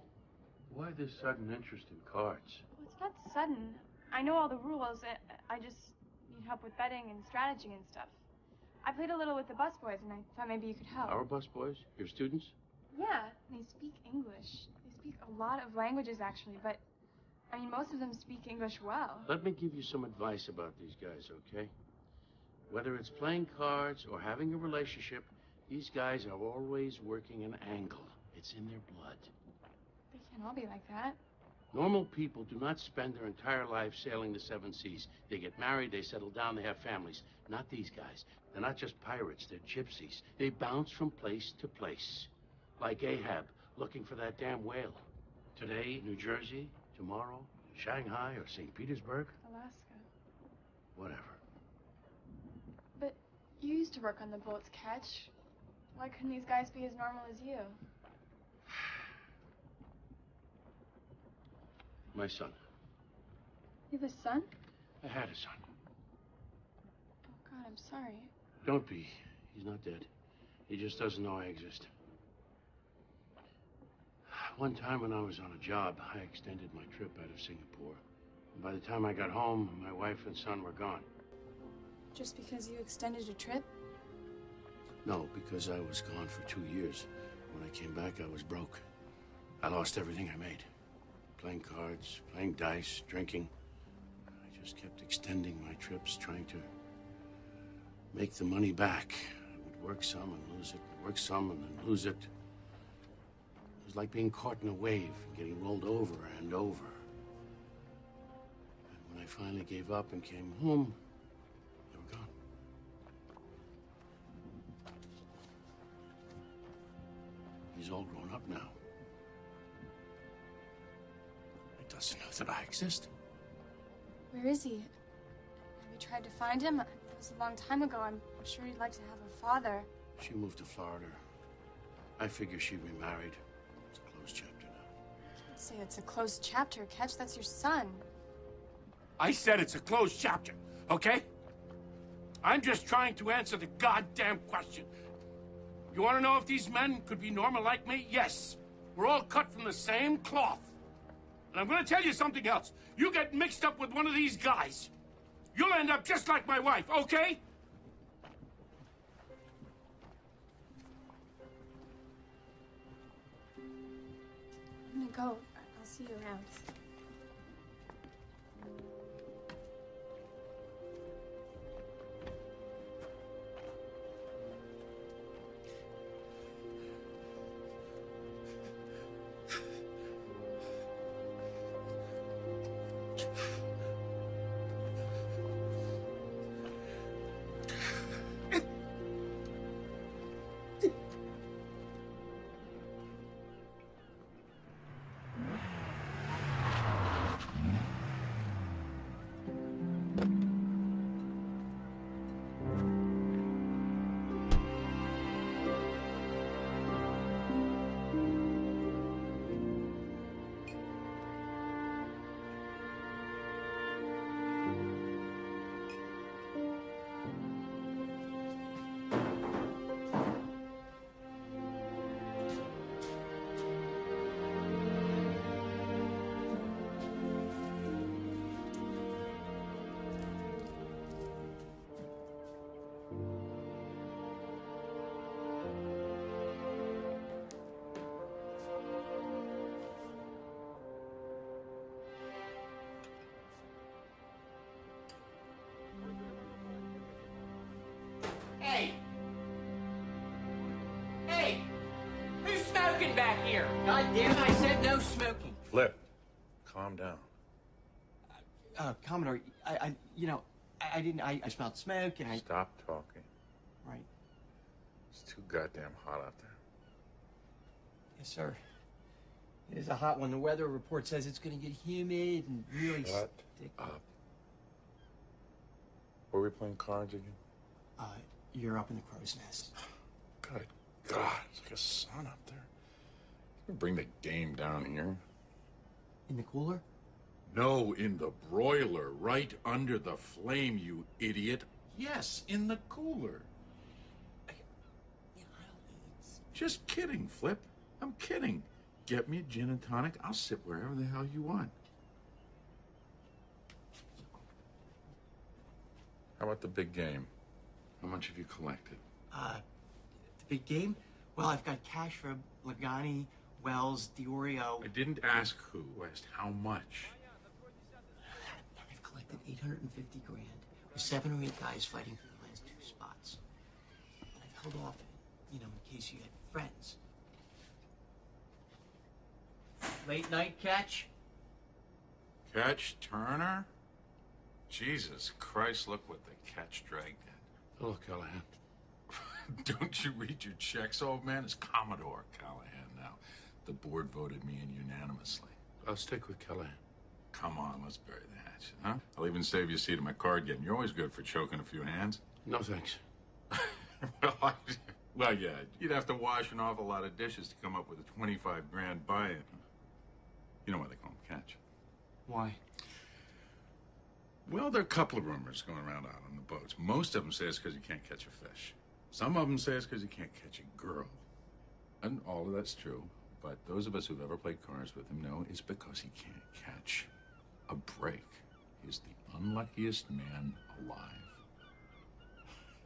Why this sudden interest in cards? Well, it's not sudden. I know all the rules. I just need help with betting and strategy and stuff. I played a little with the busboys, and I thought maybe you could help. Our busboys? Your students? Yeah, they speak English. They speak a lot of languages, actually, but, I mean, most of them speak English well. Let me give you some advice about these guys, okay? Whether it's playing cards or having a relationship, these guys are always working an angle. It's in their blood. They can't all be like that. Normal people do not spend their entire life sailing the seven seas. They get married, they settle down, they have families. Not these guys. They're not just pirates, they're gypsies. They bounce from place to place. Like Ahab, looking for that damn whale. Today, New Jersey. Tomorrow, Shanghai or St. Petersburg. Alaska. Whatever. But you used to work on the boats, Catch. Why couldn't these guys be as normal as you? My son. You have a son? I had a son. Oh, God, I'm sorry. Don't be. He's not dead. He just doesn't know I exist. One time when I was on a job, I extended my trip out of Singapore. And by the time I got home, my wife and son were gone. Just because you extended a trip? No, because I was gone for 2 years. When I came back, I was broke. I lost everything I made. Playing cards, playing dice, drinking. I just kept extending my trips, trying to make the money back. I would work some and lose it, work some and then lose it. It was like being caught in a wave and getting rolled over and over. And when I finally gave up and came home, they were gone. He's all grown up now. He doesn't know that I exist. Where is he? Have you tried to find him? That was a long time ago. I'm sure he'd like to have a father. She moved to Florida. I figure she remarried. It's a closed chapter now. I'd say it's a closed chapter, Catch. That's your son. I said it's a closed chapter, okay? I'm just trying to answer the goddamn question. You want to know if these men could be normal like me? Yes. We're all cut from the same cloth. And I'm going to tell you something else. You get mixed up with one of these guys, you'll end up just like my wife, okay? I'm gonna go. I'll see you around. Hey! Hey! Who's smoking back here? God damn it, I said no smoking. Flip, calm down. Commodore, I smelled smoke and I... Stop talking. Right. It's too goddamn hot out there. Yes, sir. It is a hot one. The weather report says it's going to get humid and really Shut sticky. up. Were we playing cards again? You're up in the crow's nest. Good God, it's like a sun up there. Can we bring the game down here? In the cooler? No, in the broiler, right under the flame, you idiot. Yes, in the cooler. Just kidding, Flip. I'm kidding. Get me a gin and tonic. I'll sit wherever the hell you want. How about the big game? How much have you collected? The big game? Well, I've got cash for Lagani, Wells, Diorio. I didn't ask who. I asked how much. I've collected 850 grand with 7 or 8 guys fighting for the last 2 spots. But I've held off, in case you had friends. Late night catch? Catch Turner? Jesus Christ, look what the catch dragged in. Hello, Callahan. Don't you read your checks, old man? It's Commodore Callahan now. The board voted me in unanimously. I'll stick with Callahan. Come on, let's bury the hatchet, huh? I'll even save you a seat at my card game. You're always good for choking a few hands. No, thanks. Well, yeah, you'd have to wash an awful lot of dishes to come up with a 25 grand buy-in. You know why they call them catch. Why? Well, there are a couple of rumors going around out on the boats. Most of them say it's because you can't catch a fish. Some of them say it's because you can't catch a girl. And all of that's true, but those of us who've ever played cards with him know it's because he can't catch a break. He's the unluckiest man alive.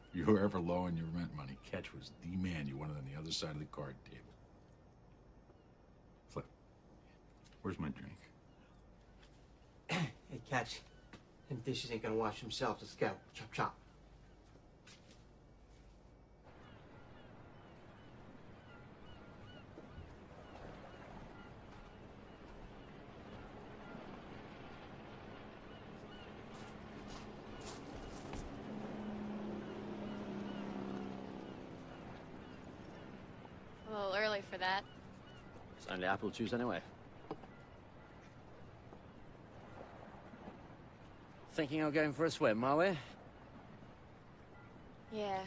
If you were ever low on your rent money, Catch was the man you wanted on the other side of the card table. Flip, where's my drink? Hey, Catch. Them dishes ain't gonna wash themselves. Let's go. Chop, chop. A little early for that. It's only apple juice anyway. Thinking of going for a swim, are we? Yeah,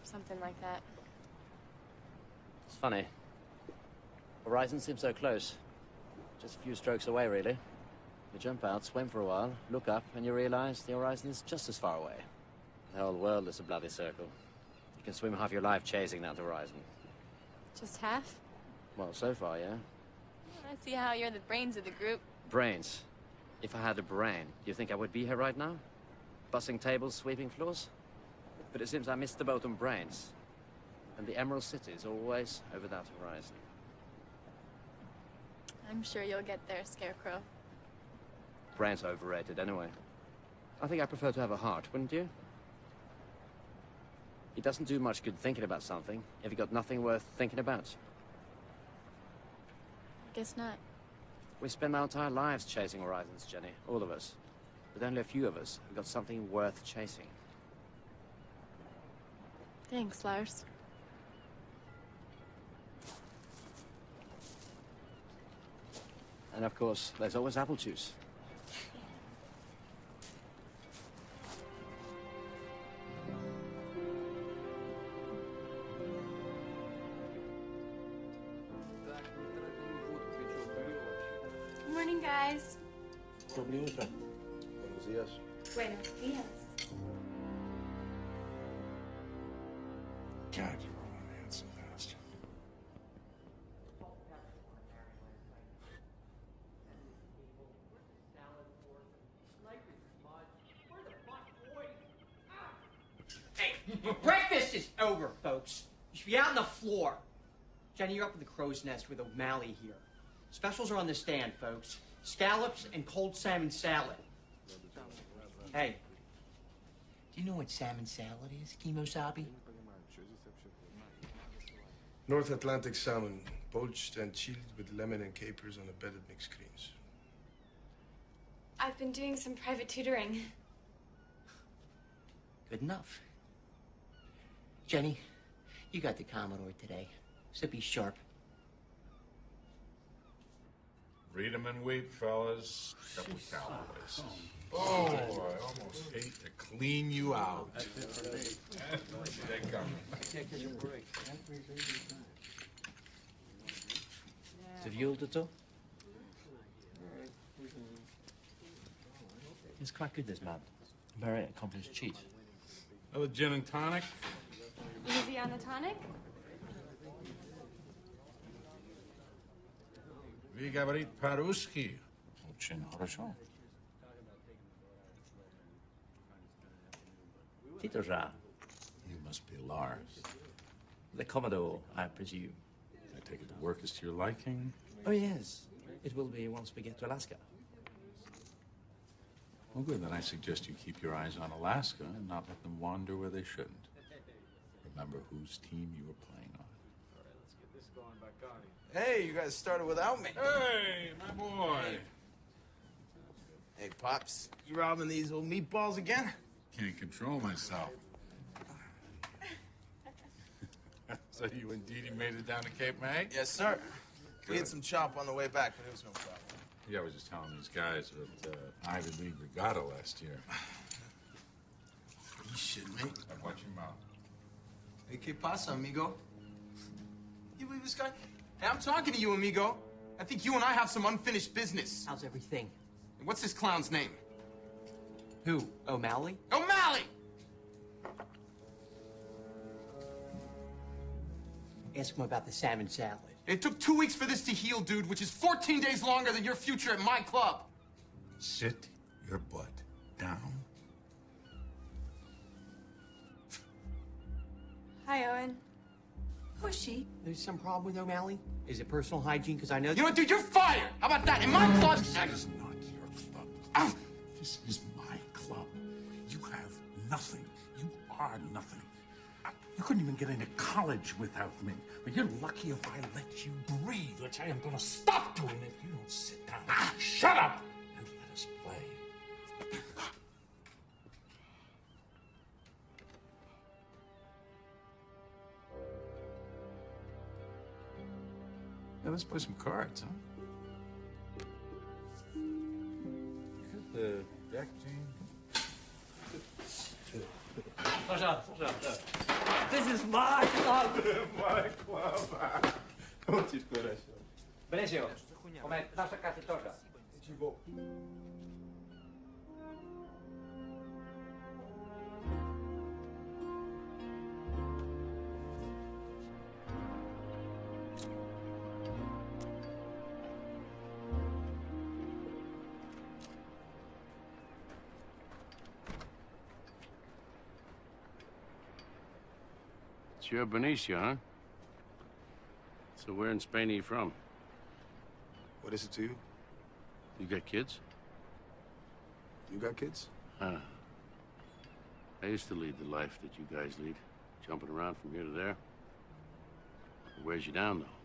something like that. It's funny. Horizon seems so close. Just a few strokes away, really. You jump out, swim for a while, look up, and you realize the horizon is just as far away. The whole world is a bloody circle. You can swim half your life chasing that horizon. Just half? Well, so far, yeah. I see how you're the brains of the group. Brains. If I had a brain, do you think I would be here right now? Bussing tables, sweeping floors? But it seems I missed the boat on brains. And the Emerald City is always over that horizon. I'm sure you'll get there, Scarecrow. Brains are overrated anyway. I think I prefer to have a heart, wouldn't you? It doesn't do much good thinking about something if you got nothing worth thinking about. Guess not. We spend our entire lives chasing horizons, Jenny. All of us. But only a few of us have got something worth chasing. Thanks, Lars. And of course, there's always apple juice. Good morning, guys. Buenos días. Buenos dias. God, you're a handsome bastard. Hey, breakfast is over, folks. You should be out on the floor. Jenny, you're up in the crow's nest with O'Malley here. Specials are on the stand, folks. Scallops and cold salmon salad. Hey, do you know what salmon salad is, Kimosabi? North Atlantic salmon, poached and chilled with lemon and capers on a bed of mixed greens. I've been doing some private tutoring. Good enough. Jenny, you got the Commodore today, so be sharp. Read 'em and weep, fellas. Couple of cowboys. Oh, I almost hate to clean you out. They come. Have you it all? It's quite good, this man. Very accomplished cheat. Another gin and tonic? Easy on the tonic? Вы говорите по-русски. Очень хорошо. Ты тоже. must be Lars. The Commodore, I presume. I take it the work is to your liking? Oh, yes. It will be once we get to Alaska. Well, good. Then I suggest you keep your eyes on Alaska and not let them wander where they shouldn't. Remember whose team you were playing on. All right, let's get this going back on. Hey, you guys started without me. Hey, my boy. Hey, Pops, you robbing these old meatballs again? Can't control myself. So you indeed made it down to Cape May? Yes, sir. Good. We had some chop on the way back, but it was no problem. Yeah, I was just telling these guys at Ivy League Regatta last year. You shitting me? Watch your mouth. Hey, ¿qué pasa, amigo? You believe this guy? Hey, I'm talking to you, amigo. I think you and I have some unfinished business. How's everything? And what's this clown's name? Who? O'Malley? O'Malley! Ask him about the salmon salad. It took 2 weeks for this to heal, dude, which is 14 days longer than your future at my club. Sit your butt down. Hi, Owen. Who is she? There's some problem with O'Malley? Is it personal hygiene? Because I know... You know what, dude? You're fired! How about that? In my club... This is not your club. This is my club. You have nothing. You are nothing. You couldn't even get into college without me. But you're lucky if I let you breathe, which I am going to stop doing if you don't sit down. Shut up and let us play. Yeah, let's play some cards, huh? Got the deck, Gene? This is my club! My club. Очень хорошо. Brescio, come nasza casa. Чего? You're Benicio, huh? So where in Spain are you from? What is it to you? You got kids? You got kids? Huh. I used to lead the life that you guys lead, jumping around from here to there. It wears you down, though.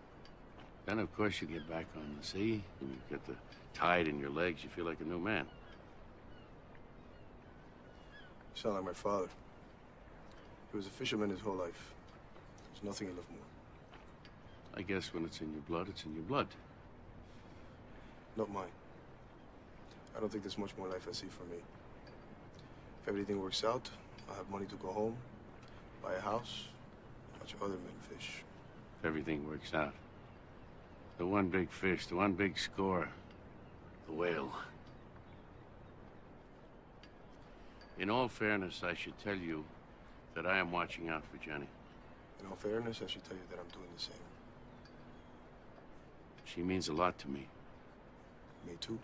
Then, of course, you get back on the sea, and you get the tide in your legs, you feel like a new man. You sound like my father. He was a fisherman his whole life. There's nothing he loved more. I guess when it's in your blood, it's in your blood. Not mine. I don't think there's much more life I see for me. If everything works out, I'll have money to go home, buy a house, watch other men fish. If everything works out. The one big fish, the one big score. The whale. In all fairness, I should tell you that I am watching out for Jenny. In all fairness, I should tell you that I'm doing the same. She means a lot to me. Me too.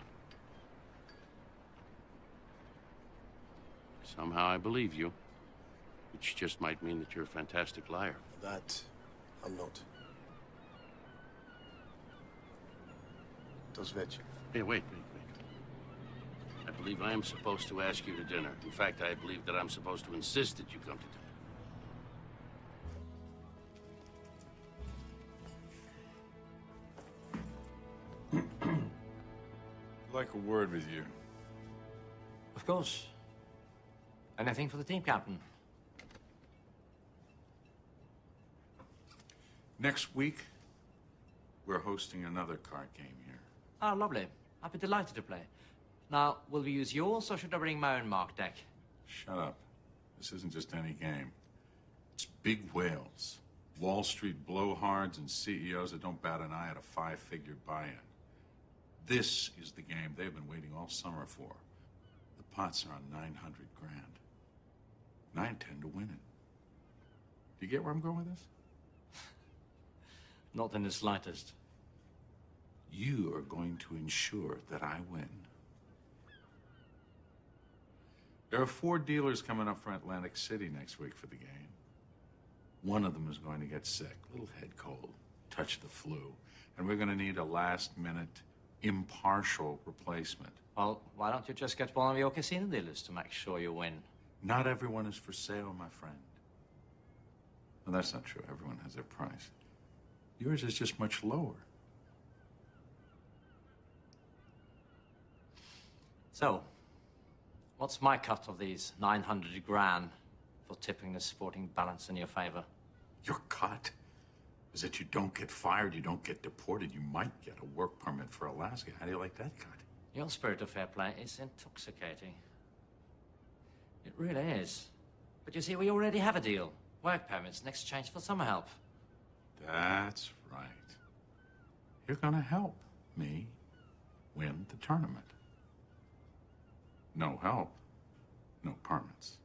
Somehow I believe you. Which just might mean that you're a fantastic liar. That, I'm not. Dos veci. Hey, wait. I believe I am supposed to ask you to dinner. In fact, I believe that I'm supposed to insist that you come to dinner. I'd like a word with you. Of course. Anything for the team, Captain? Next week, we're hosting another card game here. Oh, lovely. I'd be delighted to play. Now, will we use yours, or should I bring my own mark deck? Shut up. This isn't just any game. It's big whales. Wall Street blowhards and CEOs that don't bat an eye at a 5-figure buy-in. This is the game they've been waiting all summer for. The pots are on 900 grand. And I intend to win it. Do you get where I'm going with this? Not in the slightest. You are going to ensure that I win. There are 4 dealers coming up from Atlantic City next week for the game. One of them is going to get sick, little head cold, touch the flu, and we're going to need a last-minute, impartial replacement. Well, why don't you just get one of your casino dealers to make sure you win? Not everyone is for sale, my friend. Well, that's not true. Everyone has their price. Yours is just much lower. So, what's my cut of these 900 grand for tipping the sporting balance in your favor? Your cut is that you don't get fired, you don't get deported, you might get a work permit for Alaska. How do you like that cut? Your spirit of fair play is intoxicating. It really is. But you see, we already have a deal. Work permits in exchange for summer help. That's right. You're gonna help me win the tournament. No help, no permits.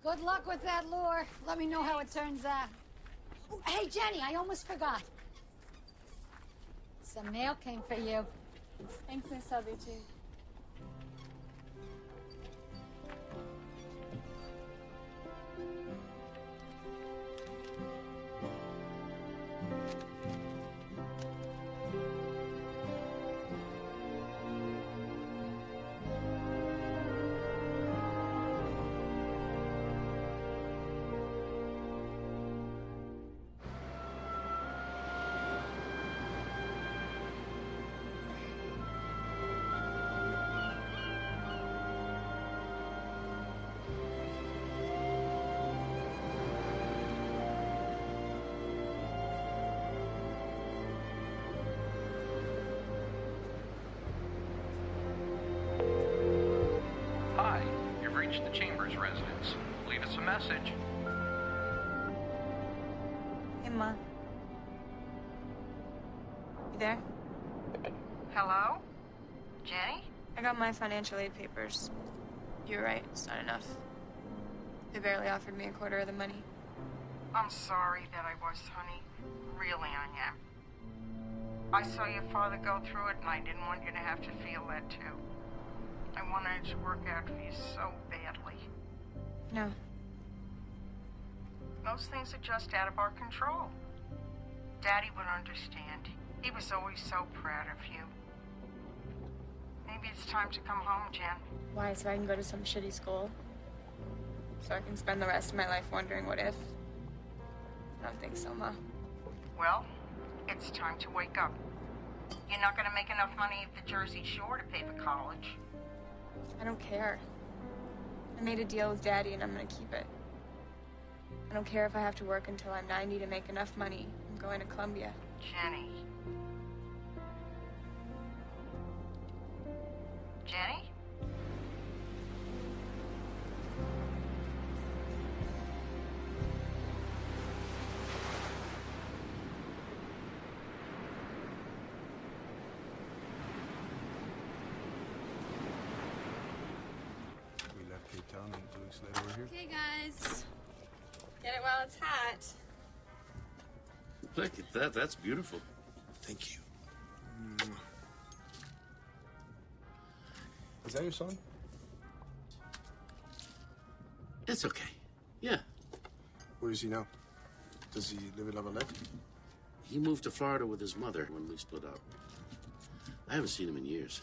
Good luck with that lure. Let me know how it turns out. Oh, hey, Jenny, I almost forgot. Some mail came for you. Thanks, Miss Salducci. Hi, you've reached the Chambers residence. Leave us a message. Hey, Ma. You there? Hello? Jenny? I got my financial aid papers. You're right, it's not enough. They barely offered me a quarter of the money. I'm sorry that I was, honey. Really, I am. I saw your father go through it, and I didn't want you to have to feel that, too. I wanted it to work out for you so badly. No. Those things are just out of our control. Daddy would understand. He was always so proud of you. Maybe it's time to come home, Jen. Why, so I can go to some shitty school? So I can spend the rest of my life wondering what if? I don't think so, Ma. Well, it's time to wake up. You're not gonna make enough money at the Jersey Shore to pay for college. I don't care. I made a deal with Daddy and I'm gonna keep it. I don't care if I have to work until I'm 90 to make enough money. I'm going to Columbia. Jenny. Jenny? We left Cape Town and 2 weeks later we're here. Okay, guys. Get it while it's hot. Look at that. That's beautiful. Thank you. Is that your son? It's okay. Yeah. Where is he now? Does he live in La Valette? He moved to Florida with his mother when we split up. I haven't seen him in years.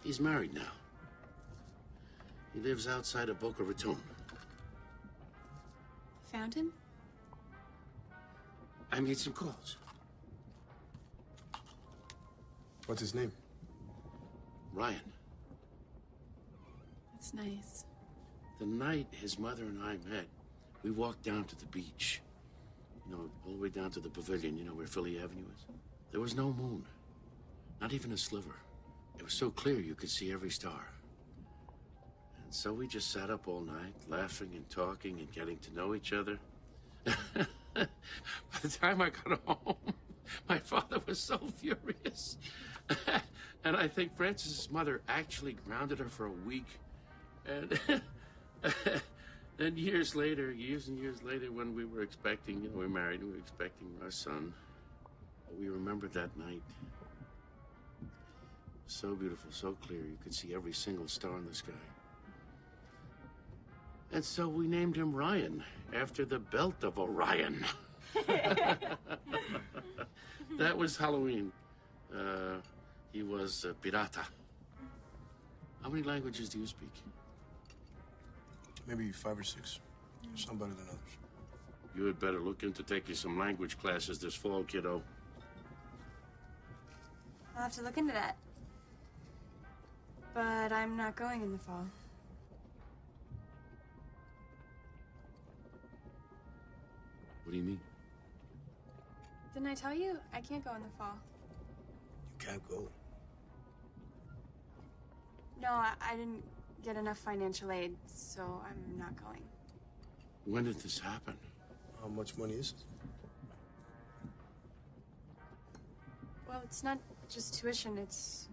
He's married now. He lives outside of Boca Raton. Found him? I made some calls. What's his name? Ryan. That's nice. The night his mother and I met, we walked down to the beach. You know, all the way down to the pavilion, you know, where Philly Avenue is. There was no moon. Not even a sliver. It was so clear you could see every star. And so we just sat up all night, laughing and talking and getting to know each other. By the time I got home, my father was so furious. And I think Francis's mother actually grounded her for a week. And then years and years later, when we were expecting, you know, we were married and we were expecting our son, we remembered that night. So beautiful, so clear, you could see every single star in the sky. And so we named him Ryan, after the belt of Orion. That was Halloween. He was pirata. How many languages do you speak? Maybe 5 or 6. Some better than others. You had better look into taking some language classes this fall, kiddo. I'll have to look into that. But I'm not going in the fall. What do you mean? Didn't I tell you? I can't go in the fall. You can't go. No, I didn't get enough financial aid, so I'm not going. When did this happen? How much money is it? Well, it's not just tuition, it's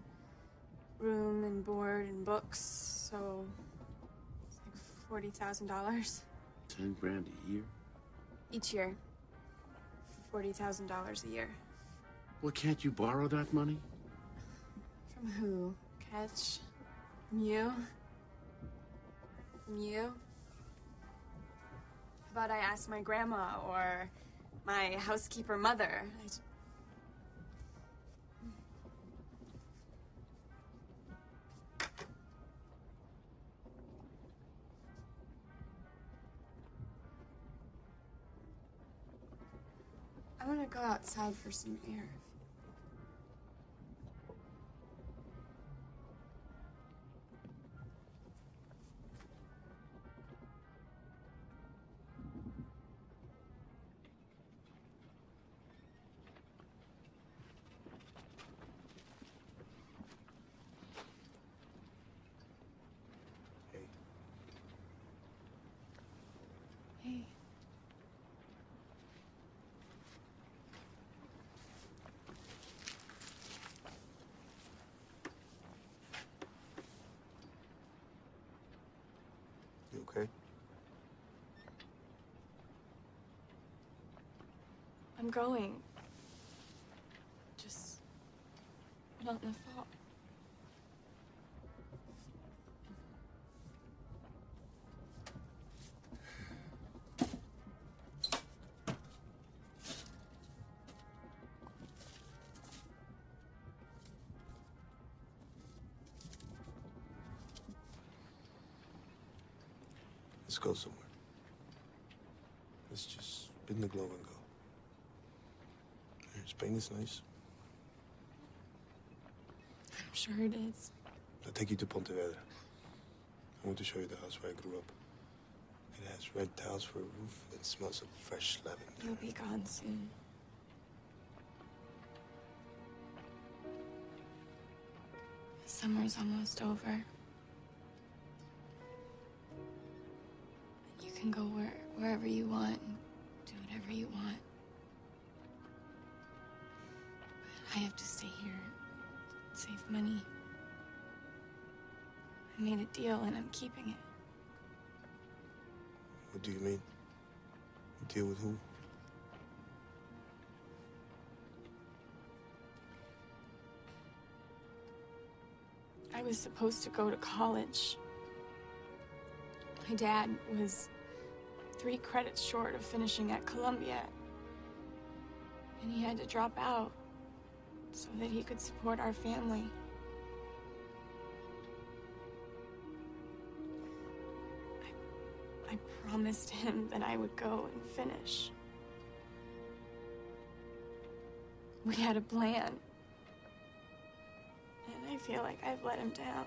room and board and books, so it's like $40,000 $10 grand a year? each year. $40,000 a year. Well, can't you borrow that money? From who? Catch? From you? From you? How about I ask my grandma or my housekeeper mother? I want to go outside for some air. Hey. You okay? I'm going. Just not in the fall. Let's go somewhere. Let's just spin the globe and go. Here, Spain is nice. I'm sure it is. I'll take you to Pontevedra. I want to show you the house where I grew up. It has red tiles for a roof and smells of fresh lavender. You'll be gone soon. Summer's almost over. You can go wherever you want and do whatever you want. But I have to stay here and save money. I made a deal and I'm keeping it. What do you mean? You deal with who? I was supposed to go to college. My dad was 3 credits short of finishing at Columbia. And he had to drop out so that he could support our family. I promised him that I would go and finish. We had a plan. And I feel like I've let him down.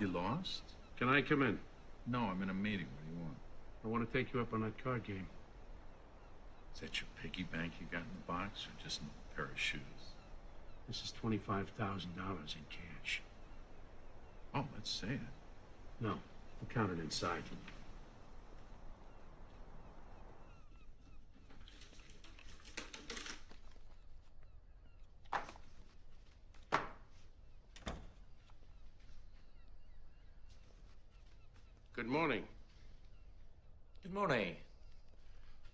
You lost? Can I come in? No, I'm in a meeting. What do you want? I want to take you up on that card game. Is that your piggy bank you got in the box, or just a pair of shoes? This is $25,000 in cash. Oh, let's say it. No, we'll count it inside. Good morning. Good morning.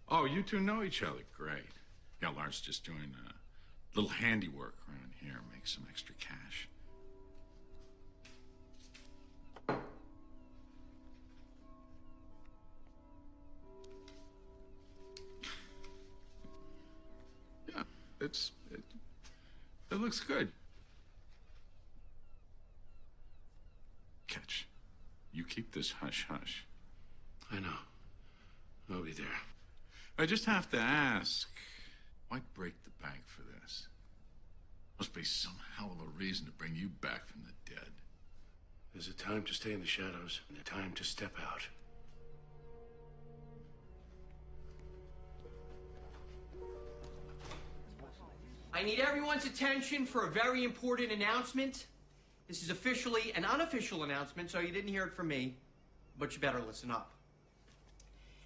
Oh, you two know each other. Great. Yeah, Lart's just doing a little handiwork around here, make some extra cash. Yeah, it looks good. Catch. You keep this hush-hush. I know. I'll be there. I just have to ask, why break the bank for this? Must be some hell of a reason to bring you back from the dead. There's a time to stay in the shadows and a time to step out. I need everyone's attention for a very important announcement. This is officially an unofficial announcement, so you didn't hear it from me, but you better listen up.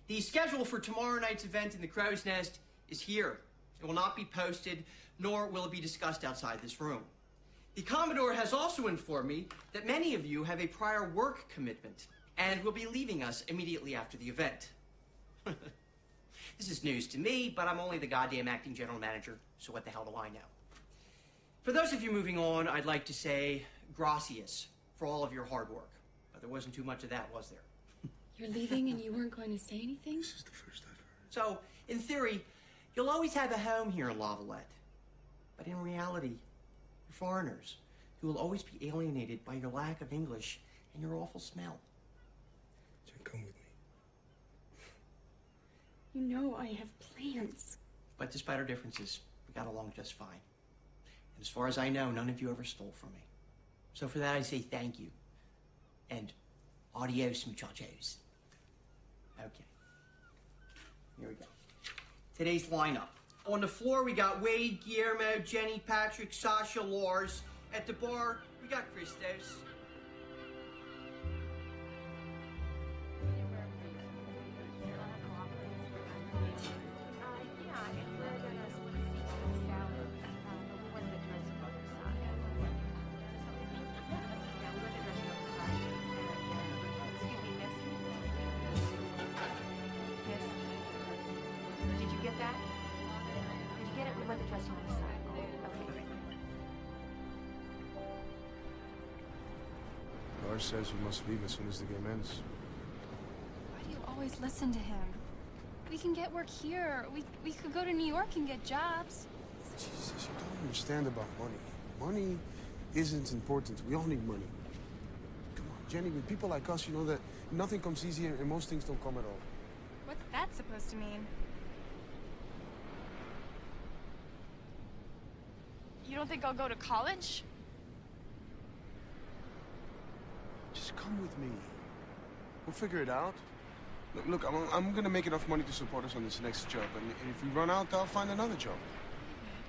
The schedule for tomorrow night's event in the Crow's Nest is here. It will not be posted, nor will it be discussed outside this room. The Commodore has also informed me that many of you have a prior work commitment and will be leaving us immediately after the event. This is news to me, but I'm only the goddamn acting general manager, so what the hell do I know? For those of you moving on, I'd like to say gracias for all of your hard work. But there wasn't too much of that, was there? You're leaving and you weren't going to say anything? This is the first I've heard. So, in theory, you'll always have a home here in Lavalette. But in reality, you're foreigners who will always be alienated by your lack of English and your awful smell. Jen, come with me. You know I have plans. But despite our differences, we got along just fine. And as far as I know, none of you ever stole from me. So for that, I say thank you. And adios, muchachos. Okay. Here we go. Today's lineup. On the floor, we got Wade, Guillermo, Jenny, Patrick, Sasha, Lars. At the bar, we got Christos. Did you get that? Did you get it? We went the dressing room side. Okay. Lars says you must leave as soon as the game ends. Why do you always listen to him? We can get work here. We could go to New York and get jobs. Jesus, you don't understand about money. Money isn't important. We all need money. Come on, Jenny, with people like us, you know that nothing comes easy and most things don't come at all. What's that supposed to mean? You don't think I'll go to college? Just come with me. We'll figure it out. Look, I'm gonna make enough money to support us on this next job, and if we run out, I'll find another job.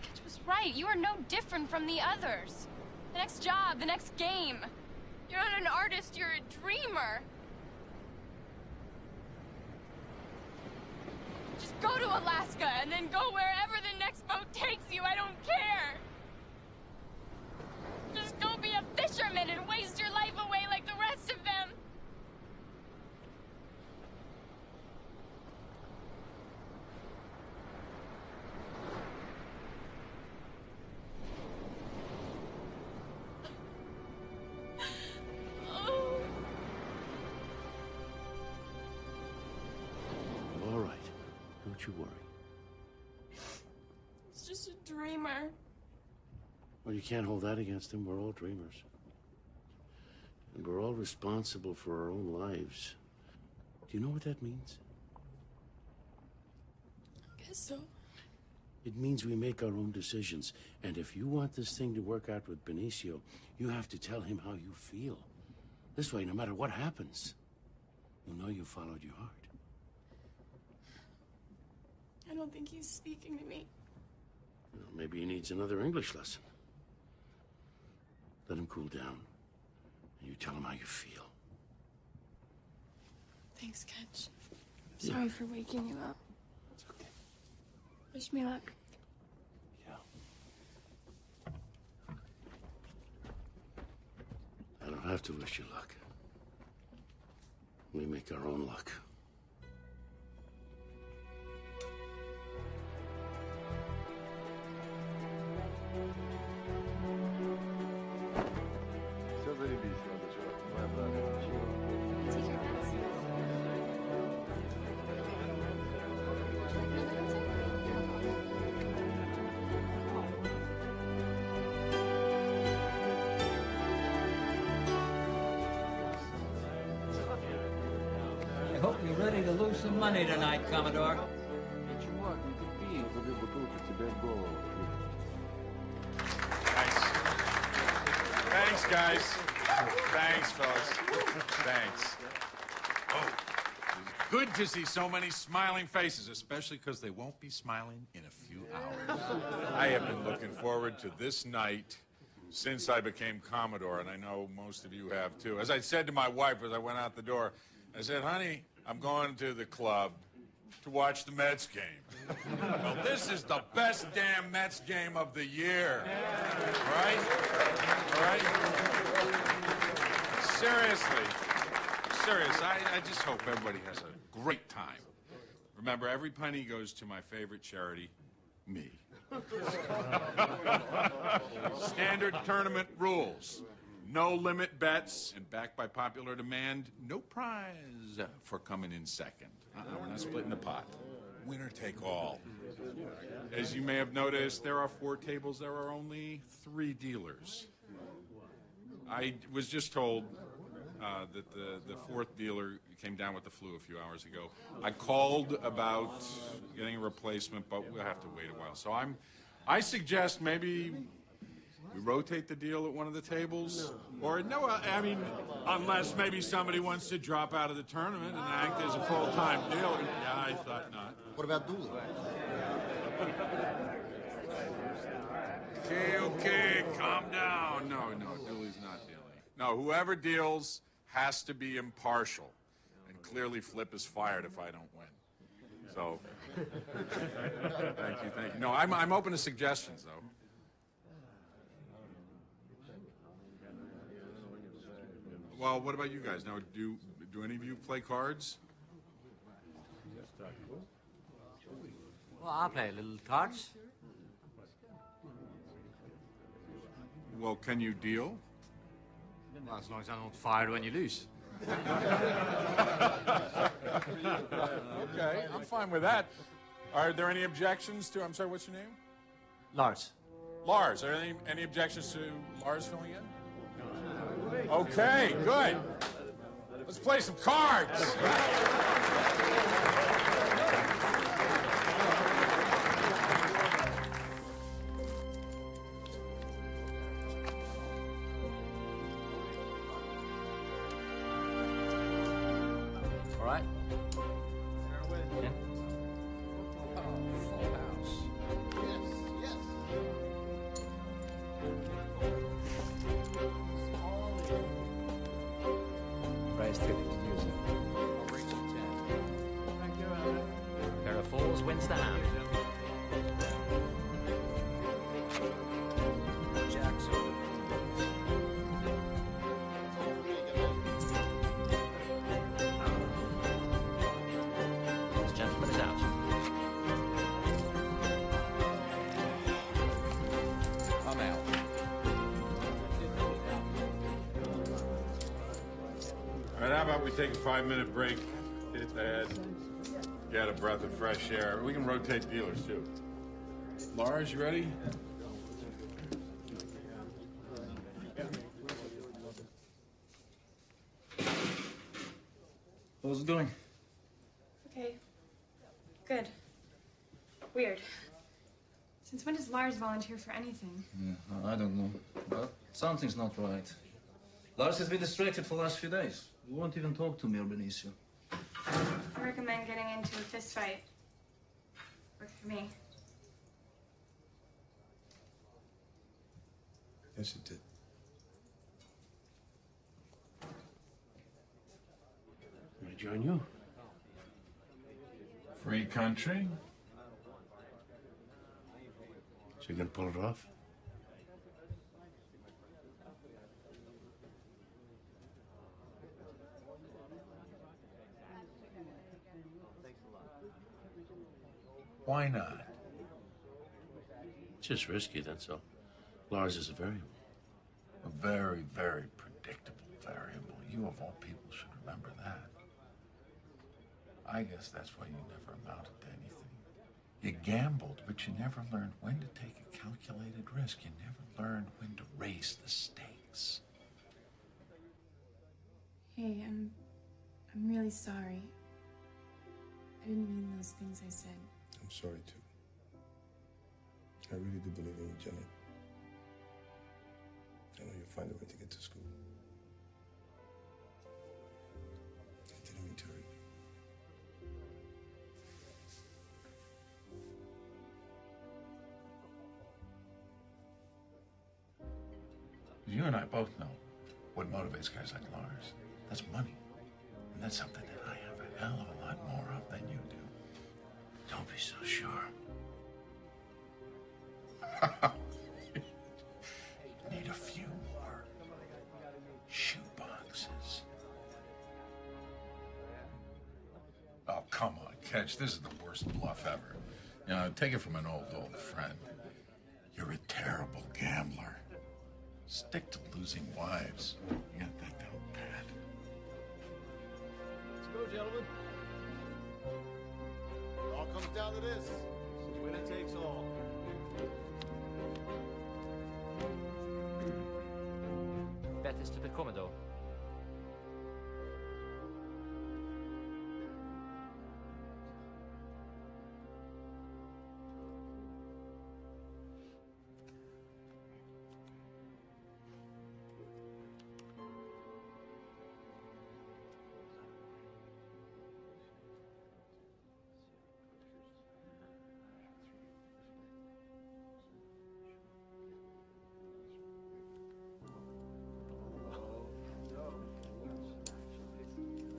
Kitch was right. You are no different from the others. The next job, the next game. You're not an artist, you're a dreamer. Just go to Alaska and then go wherever the next boat takes you. I don't care. Just go be a fisherman and waste your life away like the rest of them. All right. Don't you worry. It's just a dreamer. Well, you can't hold that against him. We're all dreamers. And we're all responsible for our own lives. Do you know what that means? I guess so. It means we make our own decisions. And if you want this thing to work out with Benicio, you have to tell him how you feel. This way, no matter what happens, you'll know you followed your heart. I don't think he's speaking to me. Well, maybe he needs another English lesson. Let him cool down. And you tell him how you feel. Thanks, Ketch. Sorry for waking you up. It's okay. Wish me luck. Yeah. I don't have to wish you luck. We make our own luck. Все заебись, ладно, чувак. Давай обратно. I hope you're ready to lose some money tonight, Commodore. Чувак, не тупи, забей бутылку, тебе в голову. Thanks, guys. Thanks, fellas. Thanks. Oh, it's good to see so many smiling faces, especially because they won't be smiling in a few hours. I have been looking forward to this night since I became Commodore, and I know most of you have too. As I said to my wife as I went out the door, I said, honey, I'm going to the club to watch the Mets game. Well, this is the best damn Mets game of the year. Right? Right? Seriously. I just hope everybody has a great time. Remember, every penny goes to my favorite charity, me. Standard tournament rules. No limit bets, and backed by popular demand, no prize for coming in second. We're not splitting the pot. Winner take all. As you may have noticed, there are 4 tables, there are only 3 dealers. I was just told that the 4th dealer came down with the flu a few hours ago. I called about getting a replacement, but we'll have to wait a while. So I suggest maybe we rotate the deal at one of the tables, or no, I mean, unless maybe somebody wants to drop out of the tournament and act as a full-time dealer. Yeah, I thought not. What about Dooley? Okay, calm down. No, Dooley's not dealing. No, whoever deals has to be impartial, and clearly Flip is fired if I don't win. So, thank you. No, I'm open to suggestions, though. Well, what about you guys? Now, do any of you play cards? Well, I'll play a little cards. Well, can you deal? Well, as long as I'm not fired when you lose. Okay, I'm fine with that. Are there any objections to, I'm sorry, what's your name? Lars. Lars, are there any objections to Lars filling in? Okay, good. Let's play some cards. All right. Yeah. Full house. Yes. Price ticket music. I'll bring you 10. Pair of 4s wins the hand. Jackson. This gentleman is out. I'm out. All right, how about we take a 5-minute break, hit the head, get a breath of fresh air. We can rotate dealers, too. Lars, you ready? How's it going? Okay. Good. Weird. Since when does Lars volunteer for anything? Yeah, I don't know. But something's not right. Lars has been distracted for the last few days. He won't even talk to me or Benicio. I recommend getting into a fist fight. Worked for me. Yes, it did. Can I join you? Free country? So you gonna pull it off? Why not? It's just risky, that's all. Lars is a variable. A very, very predictable variable. You, of all people, should remember that. I guess that's why you never amounted to anything. You gambled, but you never learned when to take a calculated risk. You never learned when to raise the stakes. Hey, I'm really sorry. I didn't mean those things I said. I'm sorry, too. I really do believe in you, Jenny. I know you'll find a way to get to school. I didn't mean to hurt you. You and I both know what motivates guys like Lars. That's money. And that's something that I have a hell of a lot more of than you do. Don't be so sure. Need a few more shoe boxes. Oh, come on, Ketch. This is the worst bluff ever. You know, take it from an old friend. You're a terrible gambler. Stick to losing wives. You got that down pat. Let's go, gentlemen. It all comes down to this. Winner takes all. Bet is to the Commodore.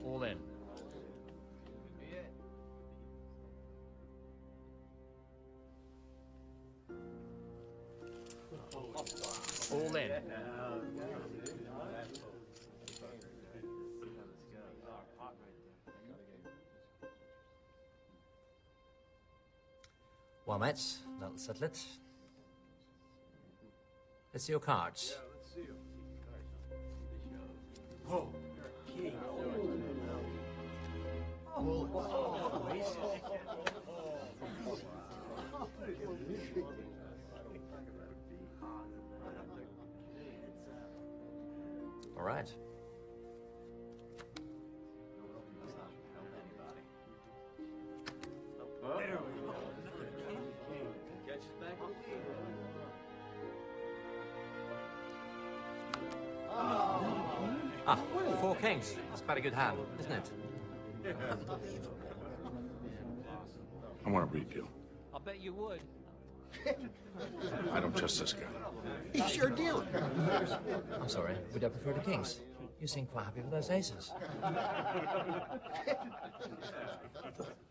All in. All in. Well, mates, that'll settle it. Let's see your cards. Whoa. King. All right. Ah, 4 kings. That's quite a good hand, isn't it? I want to read you. I bet you would. I don't trust this guy. He's your dealer. I'm sorry, would I prefer the kings? You seem quite happy with those aces.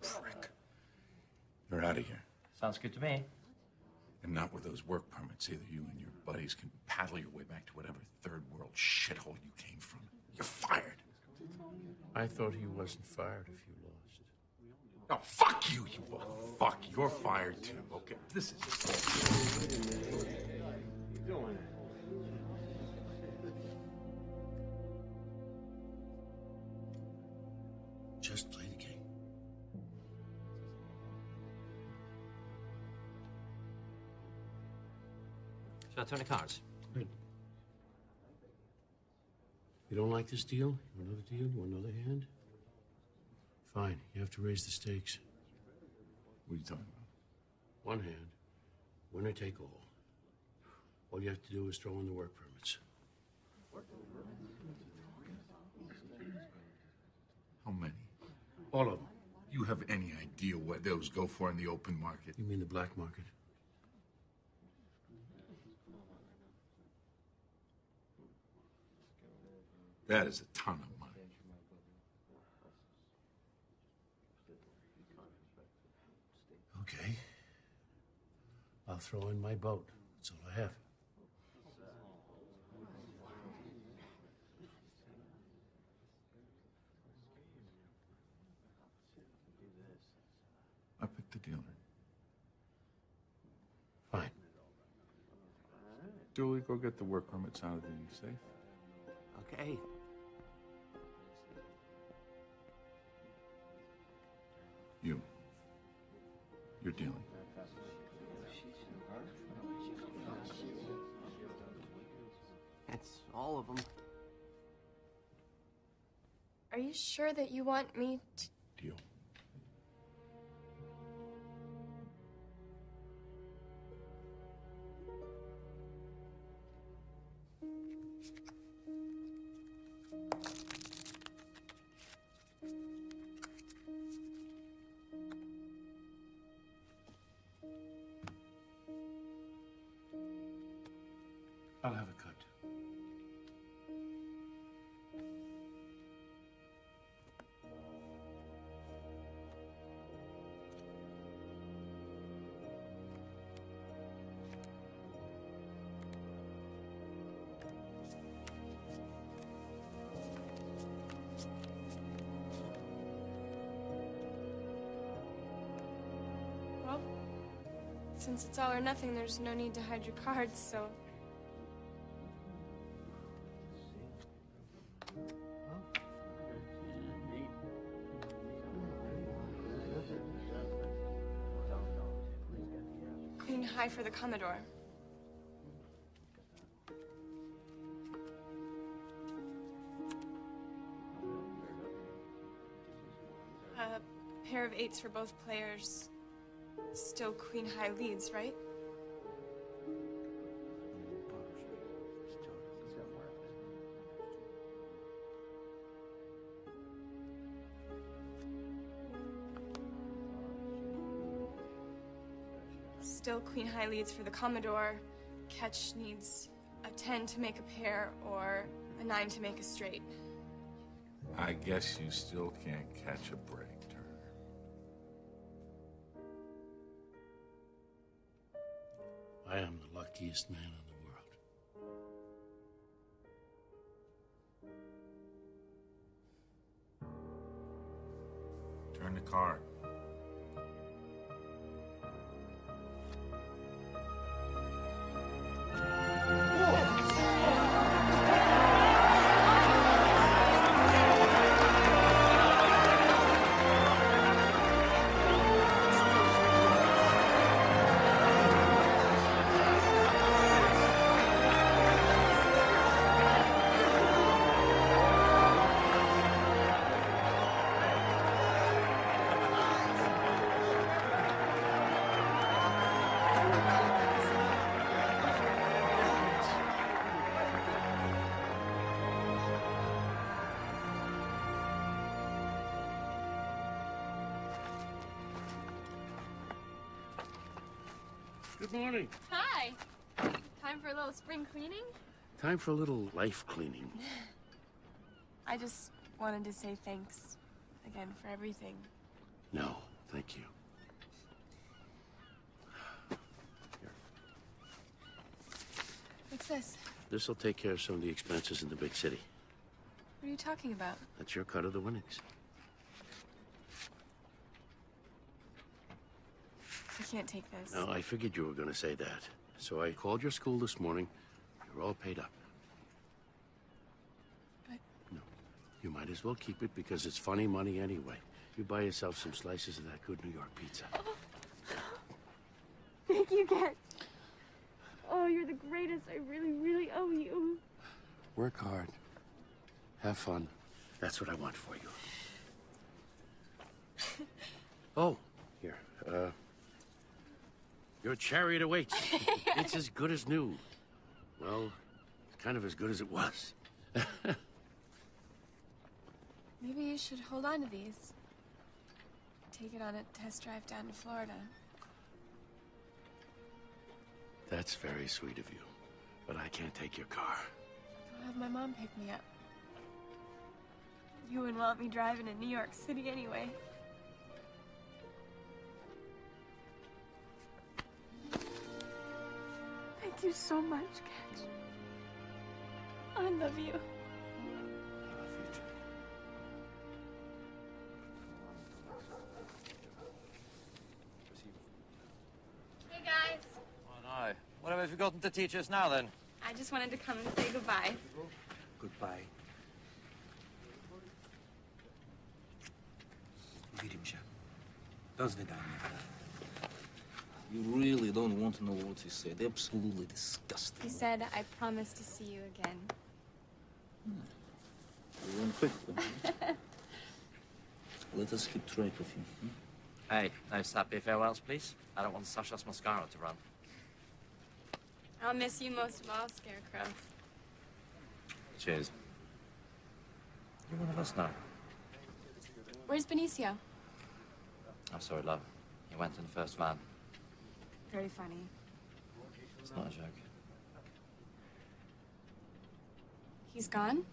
Prick. You're out of here. Sounds good to me. And not with those work permits. Either you and your buddies can paddle your way back to whatever third world shithole you came from. You're fired. I thought he wasn't fired if you lost. Oh, fuck you, you fuck. You're fired too, okay? This is Just play the game. Shall I turn the cards? Good. You don't like this deal? You want another deal? You want another hand? Fine. You have to raise the stakes. What are you talking about? One hand. Winner take all. All you have to do is throw in the work permits. How many? All of them. You have any idea what those go for in the open market? You mean the black market? That is a ton of money. Okay. I'll throw in my boat. That's all I have. I picked the dealer. Dooley, go get the work permits out of the safe. Okay. You're dealing. It's all of them. Are you sure that you want me to... Deal. I'll have a cut. Well, since it's all or nothing, there's no need to hide your cards, so... Queen high for the Commodore. A pair of 8s for both players. Still queen high leads, right? Still queen high leads for the Commodore. Catch needs a 10 to make a pair or a 9 to make a straight. I guess you still can't catch a break, Turner. I am the luckiest man in the world. Turn the card. Good morning. Hi! Time for a little spring cleaning? Time for a little life cleaning. I just wanted to say thanks again for everything. No, thank you. What's this? This'll take care of some of the expenses in the big city. What are you talking about? That's your cut of the winnings. I can't take this. No, I figured you were going to say that. So I called your school this morning. You're all paid up. But... No, you might as well keep it because it's funny money anyway. You buy yourself some slices of that good New York pizza. Oh. Thank you, Ken. Oh, you're the greatest. I really, really owe you. Work hard. Have fun. That's what I want for you. Oh, here. Your chariot awaits. It's as good as new. Well, kind of as good as it was. Maybe you should hold on to these. Take it on a test drive down to Florida. That's very sweet of you. But I can't take your car. I'll have my mom pick me up. You wouldn't want me driving in New York City anyway. Thank you so much, Kat. I love you. Hey, guys. Oh, no. What have I forgotten to teach us now, then? I just wanted to come and say goodbye. Goodbye. Widzimy się. Do zwiadania. You really don't want to know what he said. Absolutely disgusting. He said, I promise to see you again. You went quickly. Let us keep track of him. Hey, no sappy farewells, please. I don't want Sasha's mascara to run. I'll miss you most of all, Scarecrow. Cheers. You're one of us now. Where's Benicio? I'm sorry, love. He went in the first van. Very funny. It's not a joke. He's gone?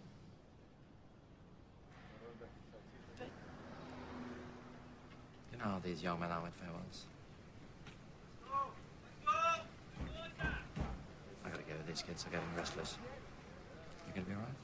You know how these young men are with farewells. I gotta go. These kids are getting restless. You gonna be all right?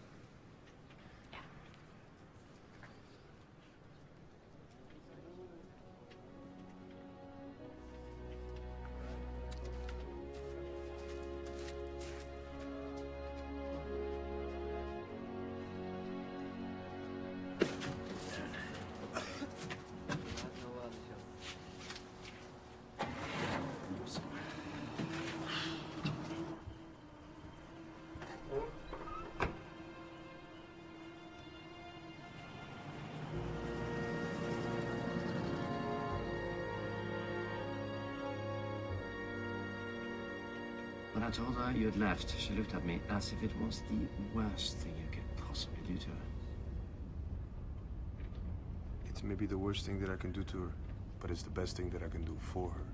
When I told her you had left, she looked at me as if it was the worst thing you could possibly do to her. It's maybe the worst thing that I can do to her, but it's the best thing that I can do for her.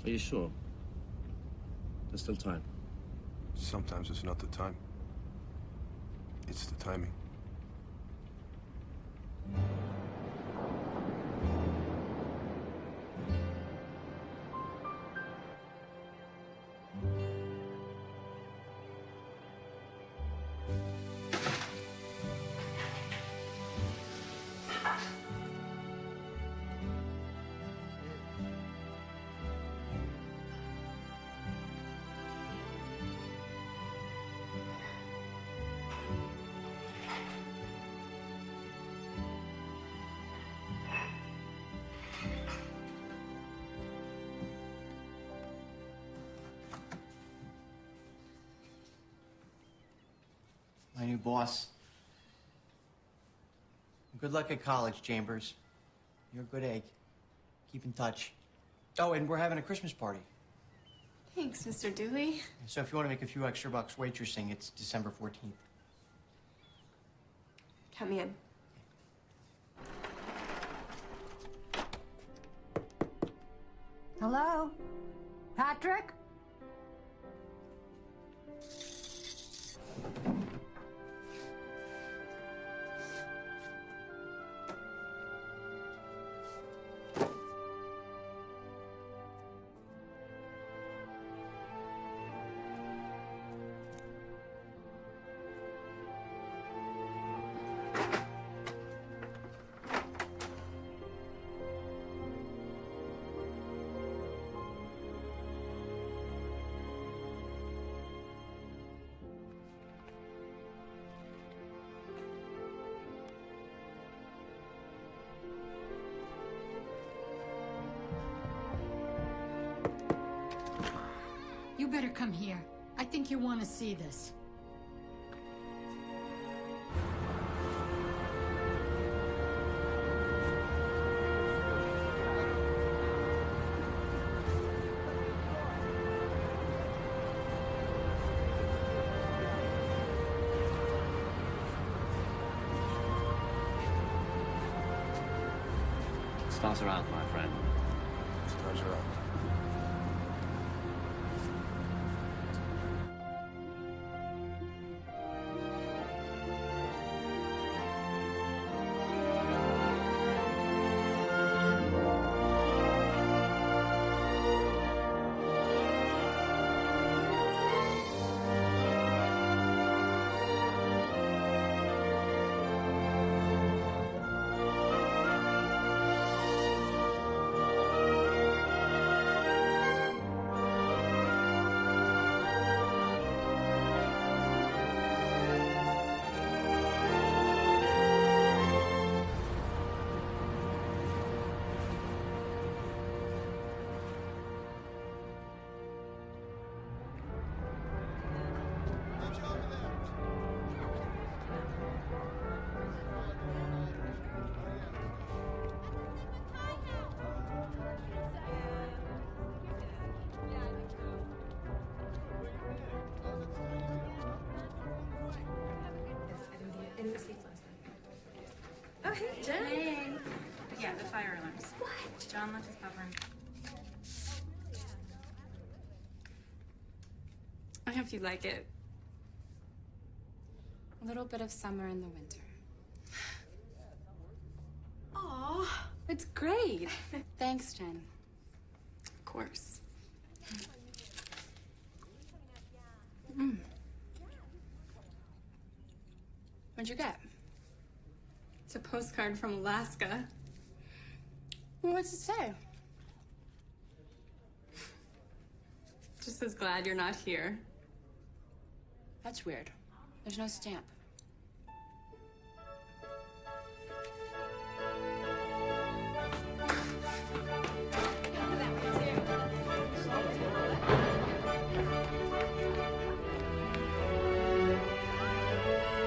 Are you sure? There's still time. Sometimes it's not the time. It's the timing. My new boss. Good luck at college, Chambers. You're a good egg. Keep in touch. Oh, and we're having a Christmas party. Thanks, Mr. Dooley. So if you want to make a few extra bucks waitressing, it's December 14th. Count me in. Hello? Patrick? You better come here. I think you want to see this. Stars are out, my friend. Stars are out. Jen? Hey. Yeah, the fire alarms. What? John left his buffer. I hope you like it. A little bit of summer in the winter. Aw, it's great. Thanks, Jen. Of course. What'd you get? It's a postcard from Alaska. Well, what's it say? Just says glad you're not here. That's weird. There's no stamp.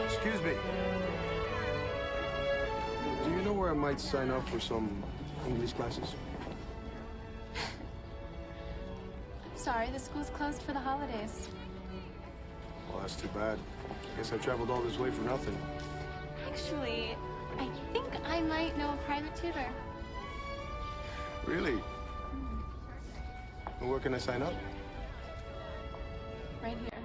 Excuse me. Do you know where I might sign up for some English classes? Sorry, the school's closed for the holidays. Well, that's too bad. Guess I traveled all this way for nothing. Actually, I think I might know a private tutor. Really? And where can I sign up? Right here.